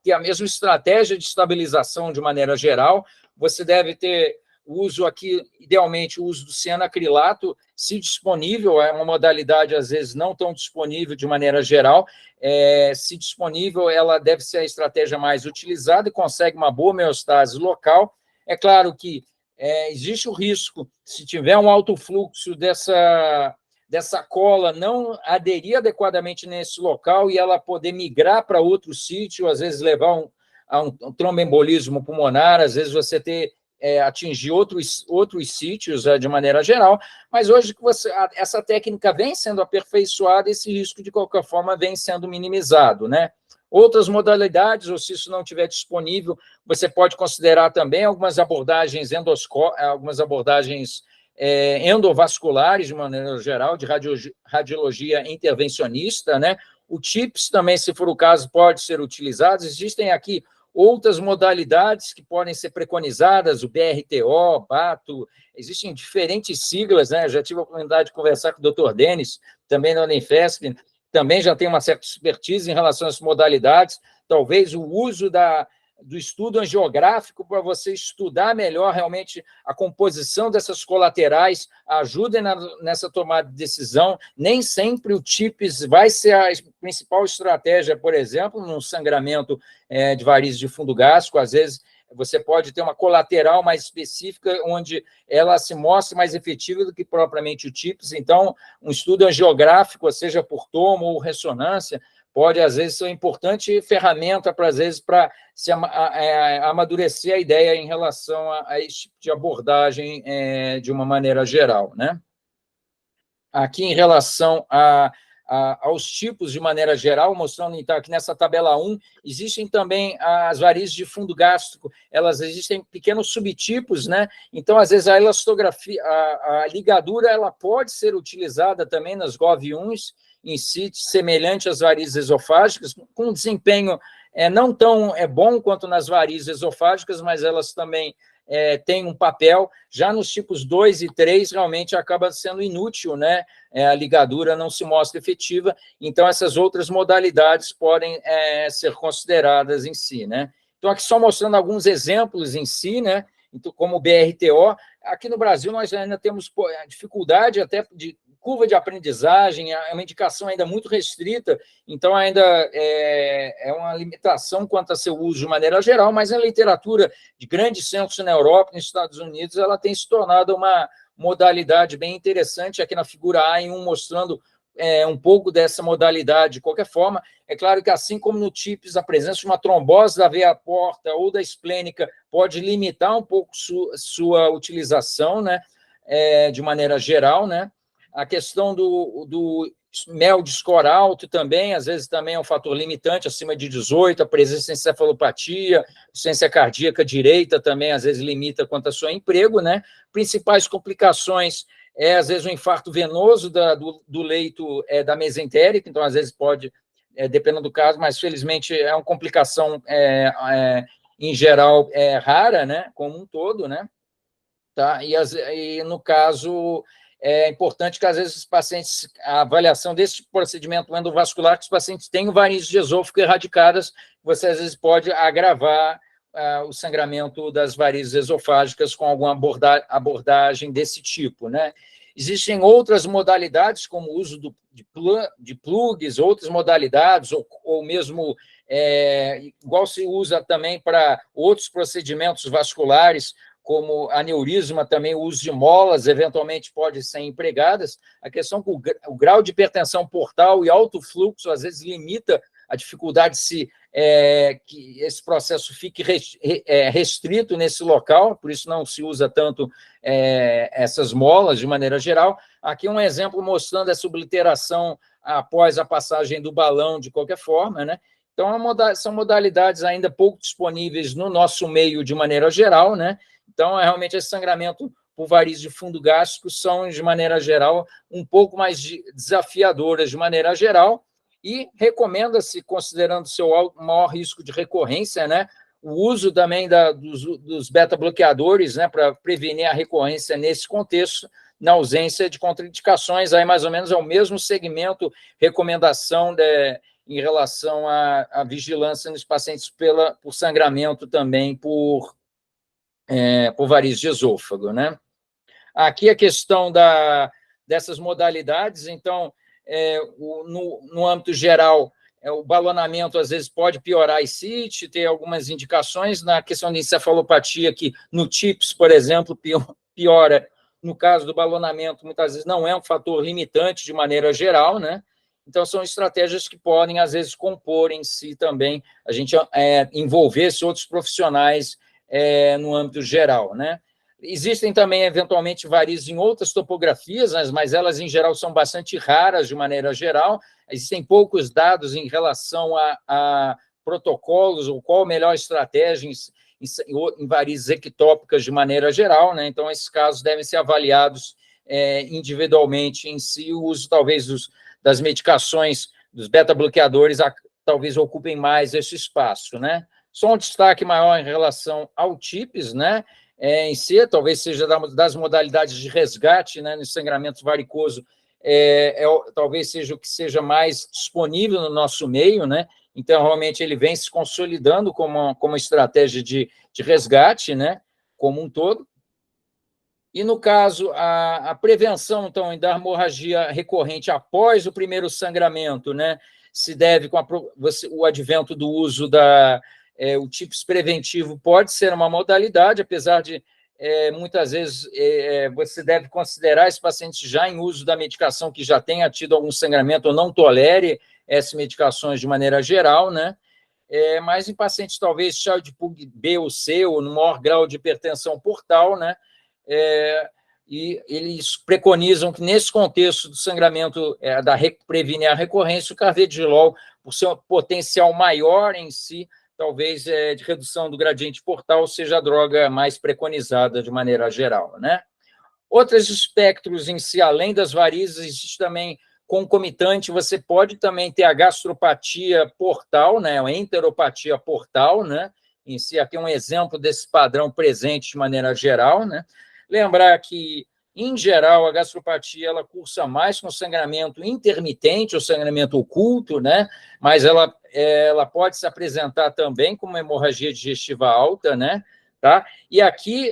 ter a mesma estratégia de estabilização de maneira geral. Você deve ter o uso aqui, idealmente, o uso do cianacrilato, se disponível, é uma modalidade, às vezes, não tão disponível de maneira geral. Se disponível, ela deve ser a estratégia mais utilizada e consegue uma boa homeostase local. É claro que existe o risco, se tiver um alto fluxo dessa cola não aderir adequadamente nesse local e ela poder migrar para outro sítio, às vezes levar a um tromboembolismo pulmonar, às vezes você atingir outros sítios de maneira geral, mas hoje essa técnica vem sendo aperfeiçoada, esse risco, de qualquer forma, vem sendo minimizado, né? Outras modalidades, ou se isso não estiver disponível, você pode considerar também algumas abordagens endovasculares, de maneira geral, de radiologia intervencionista, né? O TIPS também, se for o caso, pode ser utilizado. Existem aqui outras modalidades que podem ser preconizadas, o BRTO, BATO, existem diferentes siglas, né? Eu já tive a oportunidade de conversar com o Dr. Denis, também da Unifesp, também já tem uma certa expertise em relação às modalidades, talvez o uso do estudo angiográfico para você estudar melhor realmente a composição dessas colaterais, ajuda nessa tomada de decisão. Nem sempre o TIPS vai ser a principal estratégia, por exemplo, num sangramento de varizes de fundo gástrico. Às vezes, você pode ter uma colateral mais específica, onde ela se mostra mais efetiva do que propriamente o TIPS. Então, um estudo angiográfico, seja por tomo ou ressonância, pode, às vezes, ser uma importante ferramenta, às vezes, para se amadurecer a ideia em relação a esse tipo de abordagem de uma maneira geral, né? Aqui, em relação aos tipos, de maneira geral, mostrando, então, aqui nessa tabela 1, existem também as varizes de fundo gástrico, elas existem pequenos subtipos, né? Então, às vezes, a elastografia, a ligadura, ela pode ser utilizada também nas GOV1s, em sítios semelhante às varizes esofágicas, com desempenho não tão bom quanto nas varizes esofágicas, mas elas também têm um papel. Já nos tipos 2 e 3, realmente acaba sendo inútil, né? A ligadura não se mostra efetiva, então essas outras modalidades podem ser consideradas em si, né? Então, aqui só mostrando alguns exemplos em si, né? Então, como o BRTO, aqui no Brasil nós ainda temos dificuldade até de curva de aprendizagem, é uma indicação ainda muito restrita, então ainda é uma limitação quanto a seu uso de maneira geral, mas a literatura de grandes centros na Europa e nos Estados Unidos, ela tem se tornado uma modalidade bem interessante, aqui na figura A, em mostrando um pouco dessa modalidade. De qualquer forma, é claro que, assim como no TIPS, a presença de uma trombose da veia porta ou da esplênica pode limitar um pouco sua utilização, né, de maneira geral, né? A questão do MEL de score alto também, às vezes também é um fator limitante, acima de 18, a presença de encefalopatia, insuficiência cardíaca direita também, às vezes, limita quanto ao seu emprego, né? Principais complicações às vezes, um infarto venoso do leito da mesentérica, então, às vezes, pode dependendo do caso, mas felizmente é uma complicação, em geral, rara, né, como um todo, né? Tá? E no caso, é importante que, às vezes, os pacientes, a avaliação desse procedimento endovascular, que os pacientes tenham varizes de esôfago erradicadas, você, às vezes, pode agravar o sangramento das varizes esofágicas com alguma abordagem desse tipo, né? Existem outras modalidades, como o uso de plugs, outras modalidades, ou mesmo, igual se usa também para outros procedimentos vasculares, como aneurisma, também o uso de molas, eventualmente, pode ser empregadas. A questão que o grau de hipertensão portal e alto fluxo, às vezes, limita a dificuldade que esse processo fique restrito nesse local, por isso não se usa tanto essas molas, de maneira geral. Aqui um exemplo mostrando essa obliteração após a passagem do balão, de qualquer forma, né? Então, são modalidades ainda pouco disponíveis no nosso meio, de maneira geral, né? Então, realmente, esse sangramento por varizes de fundo gástrico são, de maneira geral, um pouco mais desafiadoras, de maneira geral, e recomenda-se, considerando o seu maior risco de recorrência, né, o uso também dos beta-bloqueadores, né, para prevenir a recorrência nesse contexto, na ausência de contraindicações. Aí, mais ou menos, é o mesmo segmento, recomendação em relação à vigilância nos pacientes por sangramento também por varizes de esôfago, né? Aqui a questão dessas modalidades. Então, no âmbito geral, o balonamento, às vezes, pode piorar a ascite, ter algumas indicações. Na questão de encefalopatia, que no TIPS, por exemplo, piora. No caso do balonamento, muitas vezes não é um fator limitante, de maneira geral, né? Então, são estratégias que podem, às vezes, compor em si também, a gente envolver-se outros profissionais no âmbito geral, né? Existem também, eventualmente, varizes em outras topografias, mas elas, em geral, são bastante raras, de maneira geral. Existem poucos dados em relação a protocolos, ou qual a melhor estratégia em varizes ectópicas, de maneira geral, né? Então, esses casos devem ser avaliados individualmente em si. O uso, talvez, das medicações, dos beta-bloqueadores, talvez ocupem mais esse espaço, né? Só um destaque maior em relação ao TIPS, né? Em si, talvez seja das modalidades de resgate, né, no sangramento varicoso, talvez seja o que seja mais disponível no nosso meio, né? Então, realmente, ele vem se consolidando como estratégia de resgate, né, como um todo. E, no caso, a prevenção, então, da hemorragia recorrente após o primeiro sangramento, né, se deve com o advento do uso o TIPS preventivo pode ser uma modalidade, apesar de, muitas vezes, você deve considerar esse paciente já em uso da medicação, que já tenha tido algum sangramento ou não tolere essas medicações de maneira geral, né? Mas em pacientes, talvez, chá de PUG B ou C, ou no maior grau de hipertensão portal, né? E eles preconizam que, nesse contexto do sangramento, prevenir a recorrência, o carvedilol, por seu potencial maior em si, talvez de redução do gradiente portal, seja a droga mais preconizada, de maneira geral, né? Outros espectros em si, além das varizes, existe também concomitante, você pode também ter a gastropatia portal, né, a enteropatia portal, né, em si. Aqui um exemplo desse padrão presente de maneira geral, né. Lembrar que, em geral, a gastropatia ela cursa mais com sangramento intermitente, ou sangramento oculto, né, mas ela pode se apresentar também como uma hemorragia digestiva alta, né. Tá? E aqui,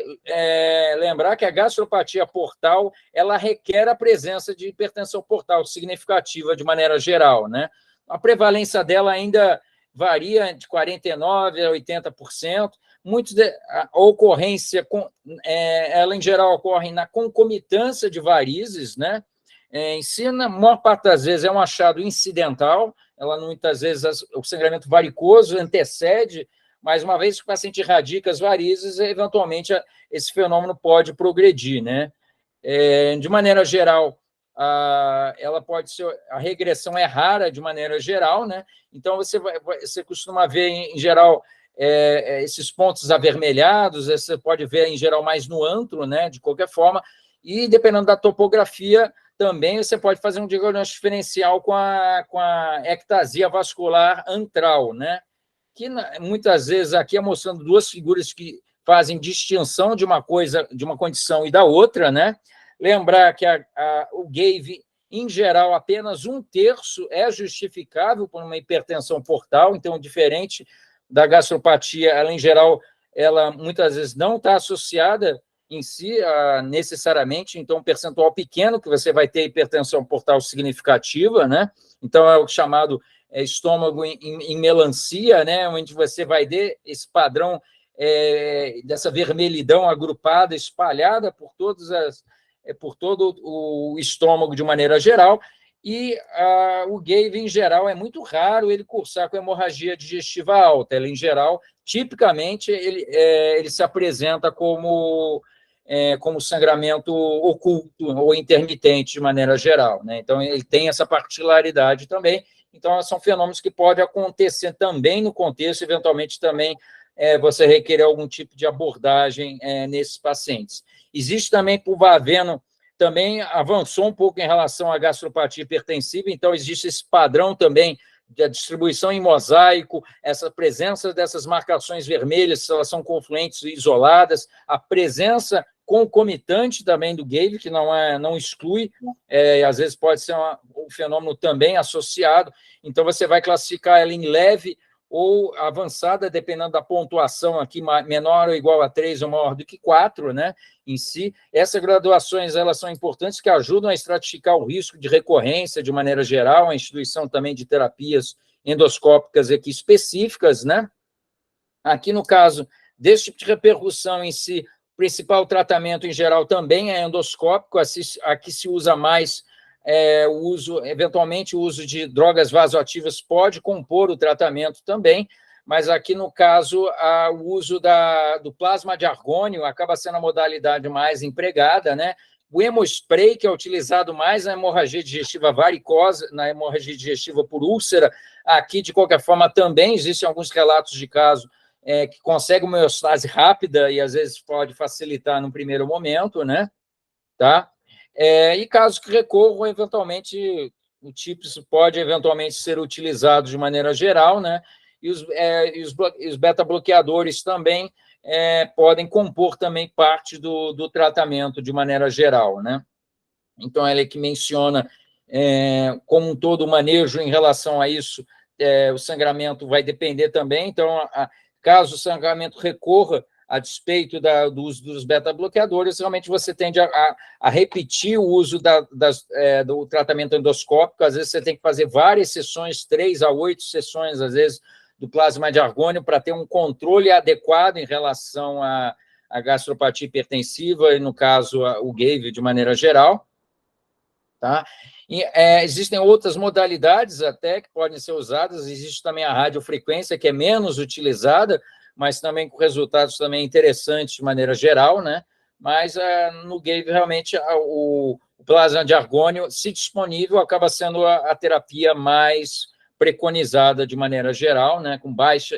lembrar que a gastropatia portal ela requer a presença de hipertensão portal significativa, de maneira geral, né? A prevalência dela ainda varia de 49% a 80%. A ocorrência, ela em geral ocorre na concomitância de varizes, né? Em si, na maior parte das vezes, é um achado incidental, ela muitas vezes o sangramento varicoso antecede, mas uma vez que o paciente erradica as varizes, eventualmente esse fenômeno pode progredir, né? De maneira geral, ela pode ser, a regressão é rara de maneira geral, né? Então você costuma ver em geral esses pontos avermelhados, você pode ver em geral mais no antro, né? De qualquer forma, e dependendo da topografia, também você pode fazer um diagnóstico diferencial com a ectasia vascular antral, né? Que muitas vezes aqui é mostrando duas figuras que fazem distinção de uma coisa, de uma condição e da outra, né? Lembrar que o GAVE, em geral, apenas 1/3 é justificável por uma hipertensão portal, então, diferente da gastropatia, ela, em geral, ela muitas vezes não está associada em si, necessariamente, então, um percentual pequeno que você vai ter hipertensão portal significativa, né? Então, é o chamado estômago em melancia, né? Onde você vai ter esse padrão dessa vermelhidão agrupada, espalhada por por todo o estômago de maneira geral, e o GAVE, em geral, é muito raro ele cursar com hemorragia digestiva alta. Ele, em geral, tipicamente, ele se apresenta como sangramento oculto ou intermitente, de maneira geral, né? Então, ele tem essa particularidade também. Então, são fenômenos que podem acontecer também no contexto, eventualmente também você requerer algum tipo de abordagem nesses pacientes. Existe também, por Vaveno, também avançou um pouco em relação à gastropatia hipertensiva, então existe esse padrão também da distribuição em mosaico, essa presença dessas marcações vermelhas, se elas são confluentes e isoladas, a presença concomitante também do GAVE, que não exclui, às vezes pode ser um fenômeno também associado, então você vai classificar ela em leve ou avançada, dependendo da pontuação aqui, menor ou igual a 3 ou maior do que 4, né, em si. Essas graduações, elas são importantes, que ajudam a estratificar o risco de recorrência, de maneira geral, a instituição também de terapias endoscópicas aqui específicas, né. Aqui, no caso desse tipo de repercussão em si, o principal tratamento, em geral, também é endoscópico, aqui se usa mais eventualmente, o uso de drogas vasoativas pode compor o tratamento também, mas aqui, no caso, o uso do plasma de argônio acaba sendo a modalidade mais empregada, né? O hemospray, que é utilizado mais na hemorragia digestiva varicosa, na hemorragia digestiva por úlcera, aqui, de qualquer forma, também existem alguns relatos de caso que conseguem uma homeostase rápida e, às vezes, pode facilitar no primeiro momento, né? Tá? E casos que recorram, eventualmente, o TIPS pode eventualmente ser utilizado de maneira geral, né? E os beta-bloqueadores também podem compor também parte do tratamento de maneira geral, né? Então, ela é que menciona como um todo o manejo em relação a isso, o sangramento vai depender também, então, caso o sangramento recorra a despeito do uso dos beta-bloqueadores, realmente você tende a repetir o uso do tratamento endoscópico, às vezes você tem que fazer várias sessões, 3 a 8 sessões, às vezes, do plasma de argônio, para ter um controle adequado em relação à gastropatia hipertensiva, e, no caso, o GAVE de maneira geral. Tá? E, existem outras modalidades até que podem ser usadas, existe também a radiofrequência, que é menos utilizada, mas também com resultados também interessantes de maneira geral, né? Mas no GAVE, realmente, o plasma de argônio, se disponível, acaba sendo a terapia mais preconizada de maneira geral, né? Com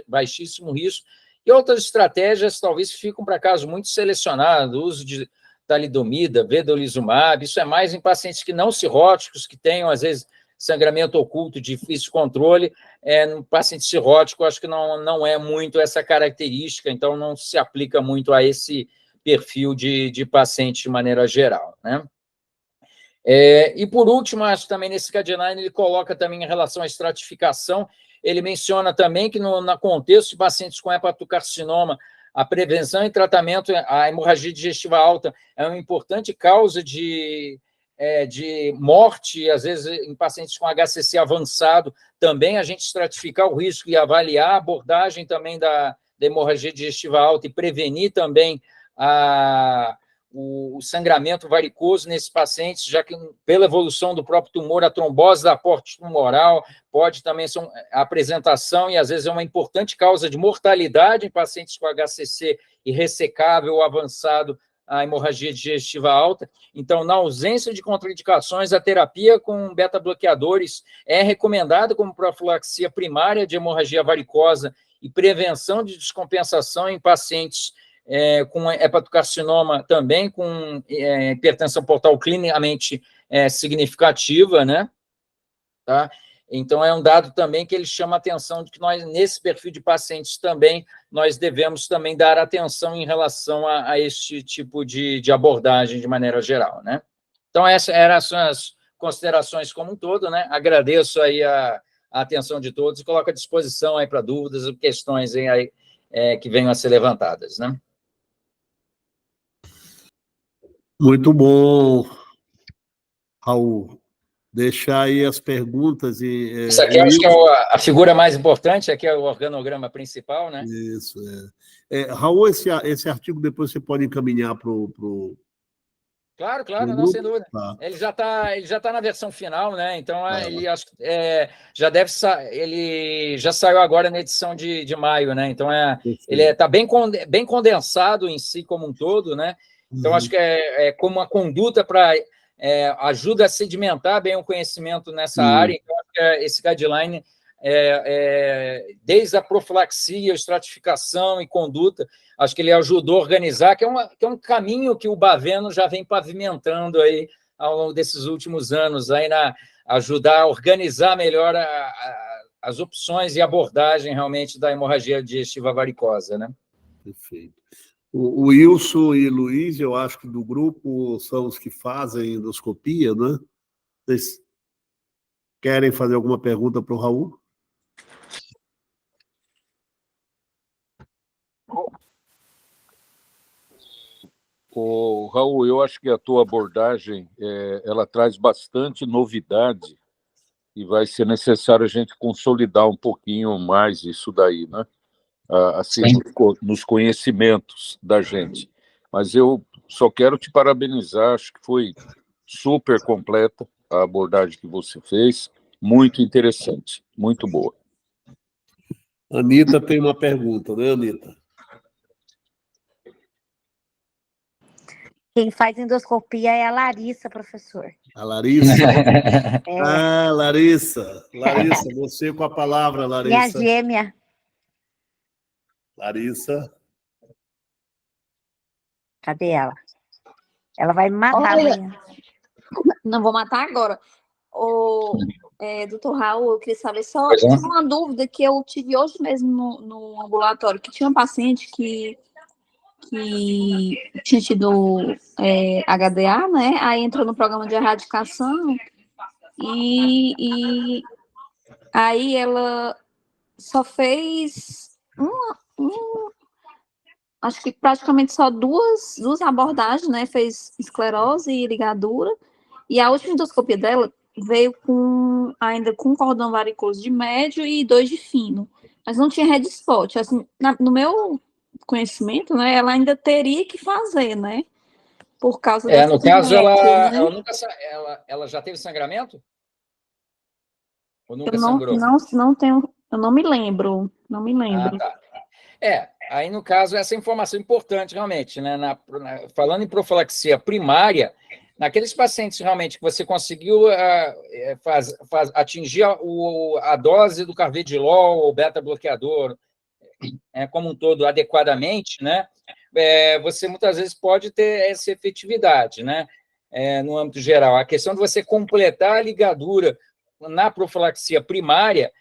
baixíssimo risco. E outras estratégias talvez ficam para casos muito selecionados, o uso de talidomida, vedolizumab, isso é mais em pacientes que não cirróticos, que tenham, às vezes, sangramento oculto, difícil controle. No paciente cirrótico, acho que não é muito essa característica, então não se aplica muito a esse perfil de paciente de maneira geral, né? E, por último, acho que também nesse K9 ele coloca também em relação à estratificação, ele menciona também que no contexto de pacientes com hepatocarcinoma, a prevenção e tratamento, a hemorragia digestiva alta é uma importante causa de morte, às vezes em pacientes com HCC avançado, também a gente estratificar o risco e avaliar a abordagem também da hemorragia digestiva alta e prevenir também o sangramento varicoso nesses pacientes, já que pela evolução do próprio tumor, a trombose da aporte tumoral pode também ser a apresentação e às vezes é uma importante causa de mortalidade em pacientes com HCC irressecável ou avançado a hemorragia digestiva alta. Então, na ausência de contraindicações, a terapia com beta-bloqueadores é recomendada como profilaxia primária de hemorragia varicosa e prevenção de descompensação em pacientes com hepatocarcinoma também com hipertensão portal clinicamente significativa, né? Tá? Então, é um dado também que ele chama a atenção de que nós, nesse perfil de pacientes também, nós devemos também dar atenção em relação a este tipo de abordagem de maneira geral, né? Então, essas eram as considerações como um todo, né? Agradeço aí a atenção de todos e coloco à disposição aí para dúvidas e questões aí, que venham a ser levantadas, né? Muito bom, Raul. Deixar aí as perguntas e... Isso aqui eu acho que é a figura mais importante, aqui é o organograma principal, né? Isso, Raul, esse artigo depois você pode encaminhar para o... Claro, não, sem dúvida. Tá. Ele já tá na versão final, né? Então, ele acho que ele já saiu agora na edição de maio, né? Então, ele está bem condensado em si como um todo, né? Então, acho que é como uma conduta para ajuda a sedimentar bem o conhecimento nessa área. Então, acho que esse guideline, desde a profilaxia, estratificação e conduta, acho que ele ajudou a organizar, que é um caminho que o Baveno já vem pavimentando aí ao longo desses últimos anos, aí ajudar a organizar melhor as opções e abordagem realmente da hemorragia digestiva varicosa, né? Perfeito. O Wilson e Luiz, eu acho que do grupo são os que fazem endoscopia, né? Vocês querem fazer alguma pergunta para o Raul? Raul, eu acho que a tua abordagem ela traz bastante novidade e vai ser necessário a gente consolidar um pouquinho mais isso daí, né? Assim, nos conhecimentos da gente. Mas eu só quero te parabenizar, acho que foi super completa a abordagem que você fez, muito interessante, muito boa. Anita tem uma pergunta, né, Anita? Quem faz endoscopia é a Larissa, professor. A Larissa? Ah, Larissa, você com a palavra, Larissa. Minha gêmea. Larissa. Cadê ela? Ela vai me matar amanhã. Não vou matar agora. Doutor Raul, eu queria saber só uma dúvida que eu tive hoje mesmo no ambulatório, que tinha um paciente que tinha tido HDA, né? Aí entrou no programa de erradicação e aí ela só fez acho que praticamente só duas abordagens, né? Fez esclerose e ligadura, e a última endoscopia dela veio ainda com cordão varicoso de médio e 2 de fino, mas não tinha red spot. Assim, no meu conhecimento, né, ela ainda teria que fazer, né, por causa dessa no caso, né? ela já teve sangramento? Ou nunca eu sangrou? Não tenho, eu não me lembro. Tá. Aí no caso, essa informação é importante realmente, né, falando em profilaxia primária, naqueles pacientes realmente que você conseguiu atingir a dose do carvedilol ou beta-bloqueador como um todo adequadamente, né, você muitas vezes pode ter essa efetividade, né, no âmbito geral. A questão de você completar a ligadura na profilaxia primária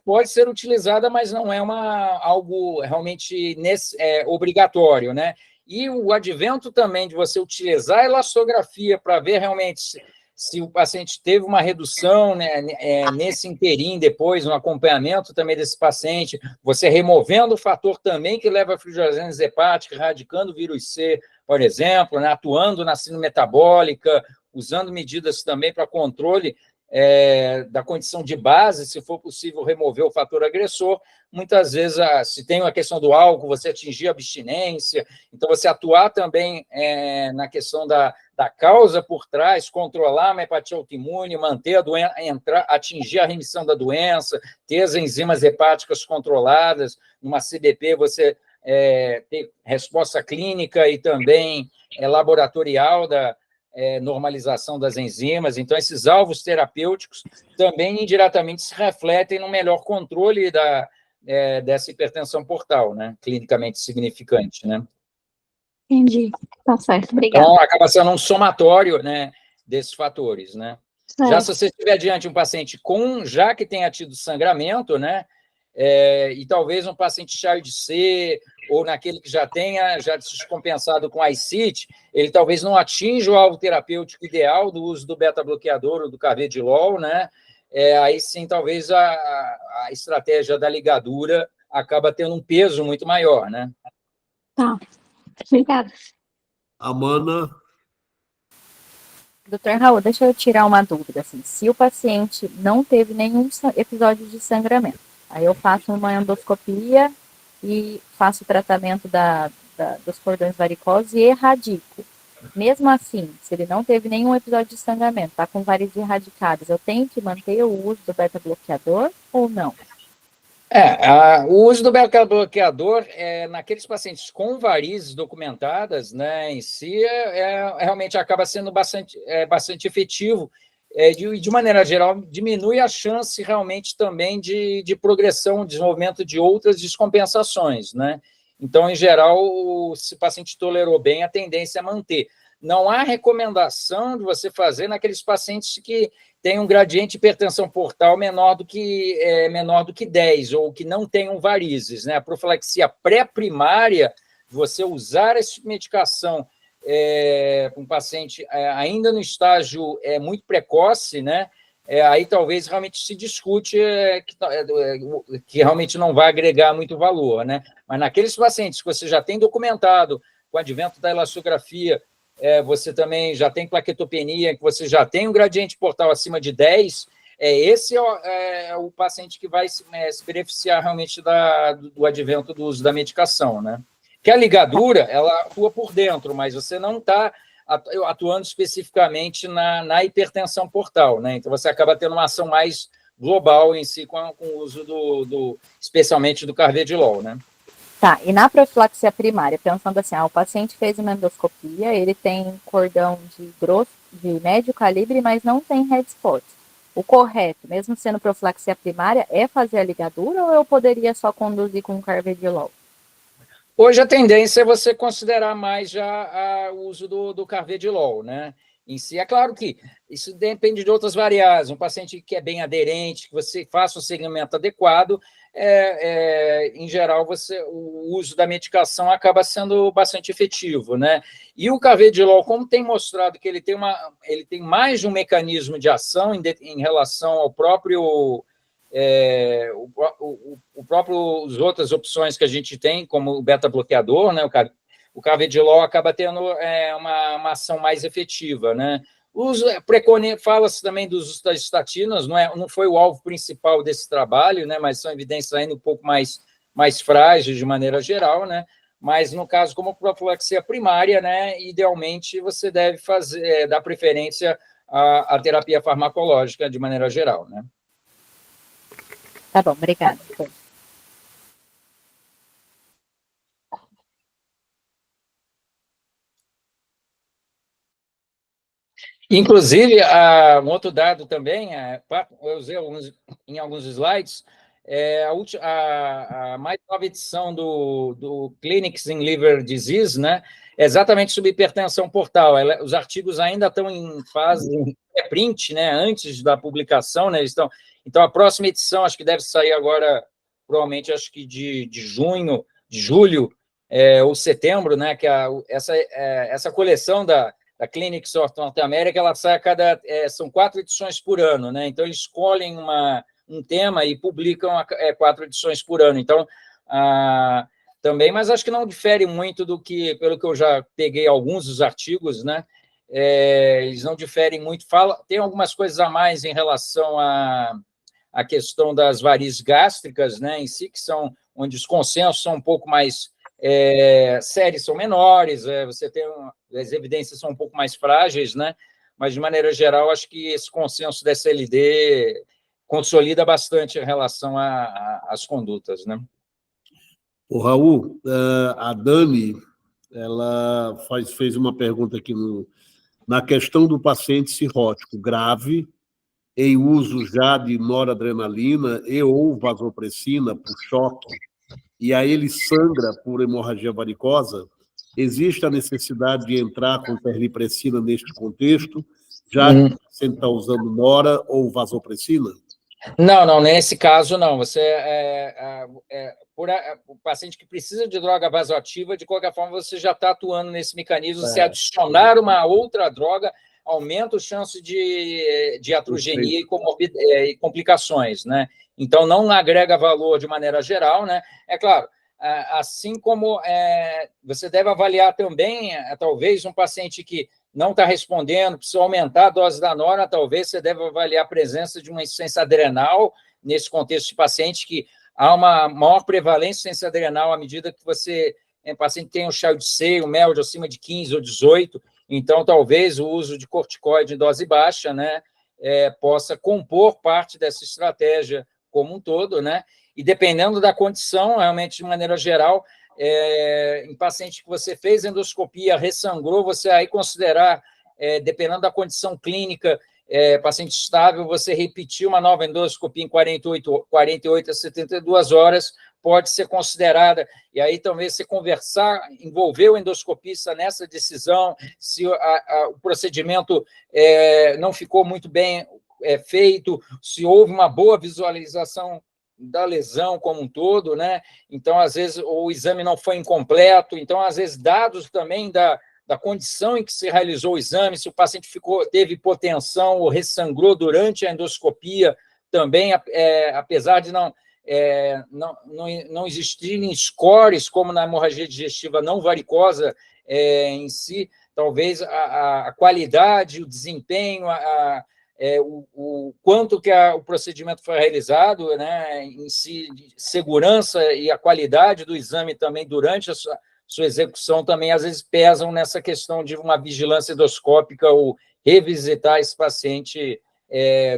pode ser utilizada, mas não é algo realmente obrigatório, né? E o advento também de você utilizar a elastografia para ver realmente se o paciente teve uma redução, né, nesse interim depois, no acompanhamento também desse paciente, você removendo o fator também que leva a frigiogênese hepática, erradicando o vírus C, por exemplo, né, atuando na síndrome metabólica, usando medidas também para controle da condição de base, se for possível remover o fator agressor. Muitas vezes, se tem a questão do álcool, você atingir a abstinência, então você atuar também na questão da causa por trás, controlar uma hepatia autoimune, manter a doença, atingir a remissão da doença, ter as enzimas hepáticas controladas, numa CBP você ter resposta clínica e também laboratorial da normalização das enzimas. Então, esses alvos terapêuticos também indiretamente se refletem no melhor controle dessa hipertensão portal, né? Clinicamente significante, né? Entendi. Tá certo, obrigada. Então, acaba sendo um somatório, né, desses fatores, né? Já Certo. se você estiver diante de um paciente já que tenha tido sangramento, né, e talvez um paciente Child C, ou naquele que já tenha descompensado com ICIT, ele talvez não atinja o alvo terapêutico ideal do uso do beta-bloqueador ou do carvedilol, né? Aí sim, talvez a estratégia da ligadura acaba tendo um peso muito maior, né? Tá. Obrigada. Amanda, Doutor Raul, deixa eu tirar uma dúvida. Assim, se o paciente não teve nenhum episódio de sangramento, aí eu faço uma endoscopia e faço o tratamento dos cordões varicosos e erradico. Mesmo assim, se ele não teve nenhum episódio de sangramento, está com varizes erradicadas, eu tenho que manter o uso do beta-bloqueador ou não? O uso do beta-bloqueador naqueles pacientes com varizes documentadas, né, em si, realmente acaba sendo bastante efetivo. De maneira geral, diminui a chance realmente também de progressão, desenvolvimento de outras descompensações, né? Então, em geral, se o paciente tolerou bem, a tendência é manter. Não há recomendação de você fazer naqueles pacientes que têm um gradiente de hipertensão portal menor do que 10, ou que não tenham varizes, né? A profilaxia pré-primária, você usar essa medicação com um paciente ainda no estágio muito precoce, né? Aí talvez realmente se discute que realmente não vai agregar muito valor, né? Mas naqueles pacientes que você já tem documentado com o advento da elastografia, você também já tem plaquetopenia, que você já tem um gradiente portal acima de 10, esse é o paciente que vai se beneficiar realmente do advento do uso da medicação, né? Que a ligadura, ela atua por dentro, mas você não está atuando especificamente na hipertensão portal, né? Então, você acaba tendo uma ação mais global em si com o uso especialmente do carvedilol, né? Tá, e na profilaxia primária, pensando assim, o paciente fez uma endoscopia, ele tem cordão de médio calibre, mas não tem red spot. O correto, mesmo sendo profilaxia primária, é fazer a ligadura ou eu poderia só conduzir com carvedilol? Hoje a tendência é você considerar mais já o uso do carvedilol, né? Em si, é claro que isso depende de outras variáveis. Um paciente que é bem aderente, que você faça um segmento adequado, em geral, o uso da medicação acaba sendo bastante efetivo, né? E o carvedilol, como tem mostrado que ele tem mais de um mecanismo de ação em relação ao próprio as outras opções que a gente tem, como o beta-bloqueador, né? O carvedilol acaba tendo uma ação mais efetiva, né? Fala-se também dos usos das estatinas, não foi o alvo principal desse trabalho, né? Mas são evidências ainda um pouco mais frágeis de maneira geral, né? Mas no caso, como profilaxia primária, né? Idealmente você deve dar preferência à terapia farmacológica de maneira geral, né? Tá bom, obrigada. Inclusive, um outro dado também, eu usei em alguns slides, a mais nova edição do Clinics in Liver Disease, né, é exatamente sobre hipertensão portal. Os artigos ainda estão em fase pré-print, né, antes da publicação, né, então, a próxima edição, acho que deve sair agora, provavelmente, acho que de julho, ou setembro, né, que essa coleção da Clinics of North America, ela sai são 4 edições por ano, né? Então, eles escolhem um tema e publicam 4 edições por ano. Então, também, mas acho que não difere muito pelo que eu já peguei alguns dos artigos, né? Eles não diferem muito. Tem algumas coisas a mais em relação à questão das varizes gástricas, né? Em si, que são onde os consensos são um pouco mais séries são menores, você tem as evidências são um pouco mais frágeis, né? Mas, de maneira geral, acho que esse consenso da SLD consolida bastante em relação às condutas, né? o Raul, a Dani, ela fez uma pergunta aqui na questão do paciente cirrótico grave, em uso já de noradrenalina e ou vasopressina por choque, e aí ele sangra por hemorragia varicosa, existe a necessidade de entrar com terlipressina neste contexto, já que o paciente está usando nora ou vasopressina? Não, nesse caso não. Você o paciente que precisa de droga vasoativa, de qualquer forma, você já está atuando nesse mecanismo. Se adicionar uma outra droga, aumenta a chance de iatrogenia e complicações, né? Então, não agrega valor de maneira geral, né? É claro, assim como você deve avaliar também, talvez, um paciente que não está respondendo, precisa aumentar a dose da nora, talvez você deve avaliar a presença de uma insuficiência adrenal nesse contexto de paciente que há uma maior prevalência de insuficiência adrenal à medida que o paciente tem um chá de seio, um MELD acima de 15 ou 18, então talvez o uso de corticoide em dose baixa, né, possa compor parte dessa estratégia como um todo, né, e dependendo da condição, realmente, de maneira geral, em paciente que você fez endoscopia, ressangrou, você aí considerar, dependendo da condição clínica, paciente estável, você repetir uma nova endoscopia em 48 a 72 horas, pode ser considerada, e aí talvez você conversar, envolver o endoscopista nessa decisão, se o procedimento não ficou muito bem feito, se houve uma boa visualização da lesão como um todo, né? Então, às vezes, o exame não foi incompleto, então, às vezes, dados também da condição em que se realizou o exame, se o paciente teve hipotensão ou ressangrou durante a endoscopia, também, apesar de não existirem scores, como na hemorragia digestiva não varicosa em si, talvez a qualidade, o desempenho, o quanto que o procedimento foi realizado, né, em si, segurança e a qualidade do exame também durante a sua execução também, às vezes, pesam nessa questão de uma vigilância endoscópica ou revisitar esse paciente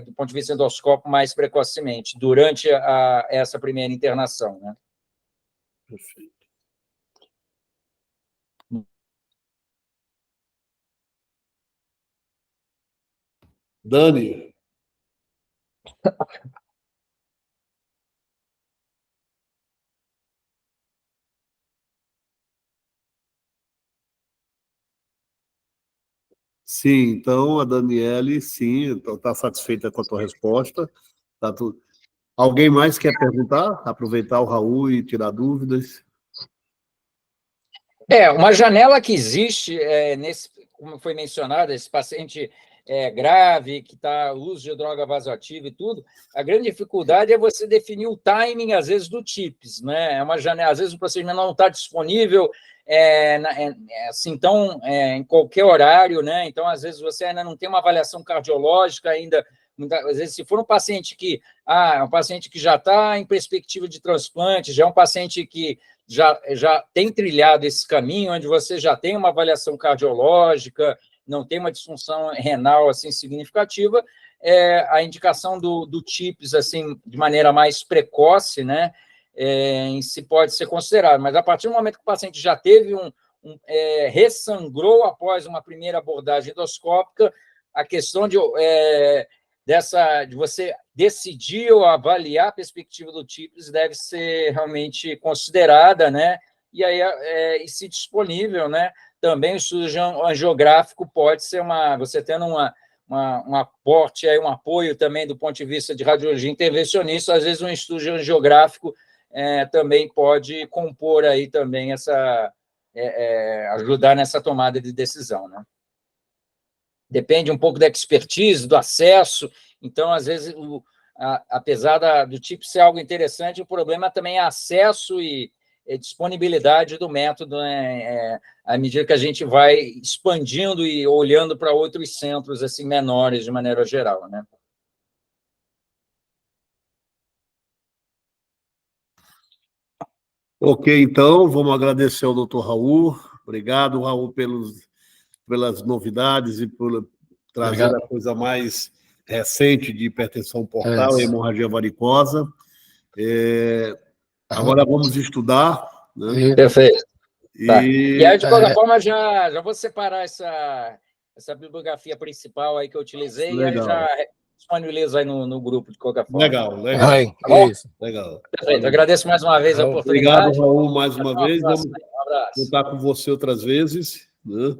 do ponto de vista endoscópico mais precocemente, durante essa primeira internação, né? Perfeito. Dani. Sim, então a Daniele, sim, está satisfeita com a tua resposta. Tá tudo. Alguém mais quer perguntar? Aproveitar o Raul e tirar dúvidas? Uma janela que existe, como foi mencionado, esse paciente grave, que está uso de droga vasoativa e tudo, a grande dificuldade é você definir o timing, às vezes, do TIPS, né? É uma janela, às vezes o procedimento não está disponível assim, então, em qualquer horário, né? Então, às vezes, você ainda não tem uma avaliação cardiológica ainda. Às vezes, se for um paciente que já está em perspectiva de transplante, já é um paciente que já tem trilhado esse caminho, onde você já tem uma avaliação cardiológica, não tem uma disfunção renal assim significativa, a indicação do TIPS assim, de maneira mais precoce, né, em si pode ser considerado. Mas a partir do momento que o paciente já teve ressangrou após uma primeira abordagem endoscópica, a questão de você decidir ou avaliar a perspectiva do TIPS deve ser realmente considerada, né? E aí, e se disponível, né? Também o estudo angiográfico pode ser você tendo um aporte, um apoio também do ponto de vista de radiologia intervencionista, às vezes um estudo angiográfico também pode compor aí também ajudar nessa tomada de decisão, né? Depende um pouco da expertise, do acesso. Então, às vezes, apesar do tipo ser algo interessante, o problema também é acesso e disponibilidade do método, né? À medida que a gente vai expandindo e olhando para outros centros assim menores, de maneira geral, né? Ok, então, vamos agradecer ao doutor Raul. Obrigado, Raul, pelas novidades e por trazer a coisa mais recente de hipertensão portal e hemorragia varicosa. Agora vamos estudar, né? Perfeito. Tá. E aí, de qualquer forma, já vou separar essa bibliografia principal aí que eu utilizei, legal. e aí disponibilizo aí no grupo, de qualquer forma. Legal, legal. Ai, isso. Legal. Perfeito. Agradeço mais uma vez a Obrigado, oportunidade. Raul, mais uma vez. Vamos Um abraço. contar com você outras vezes, né?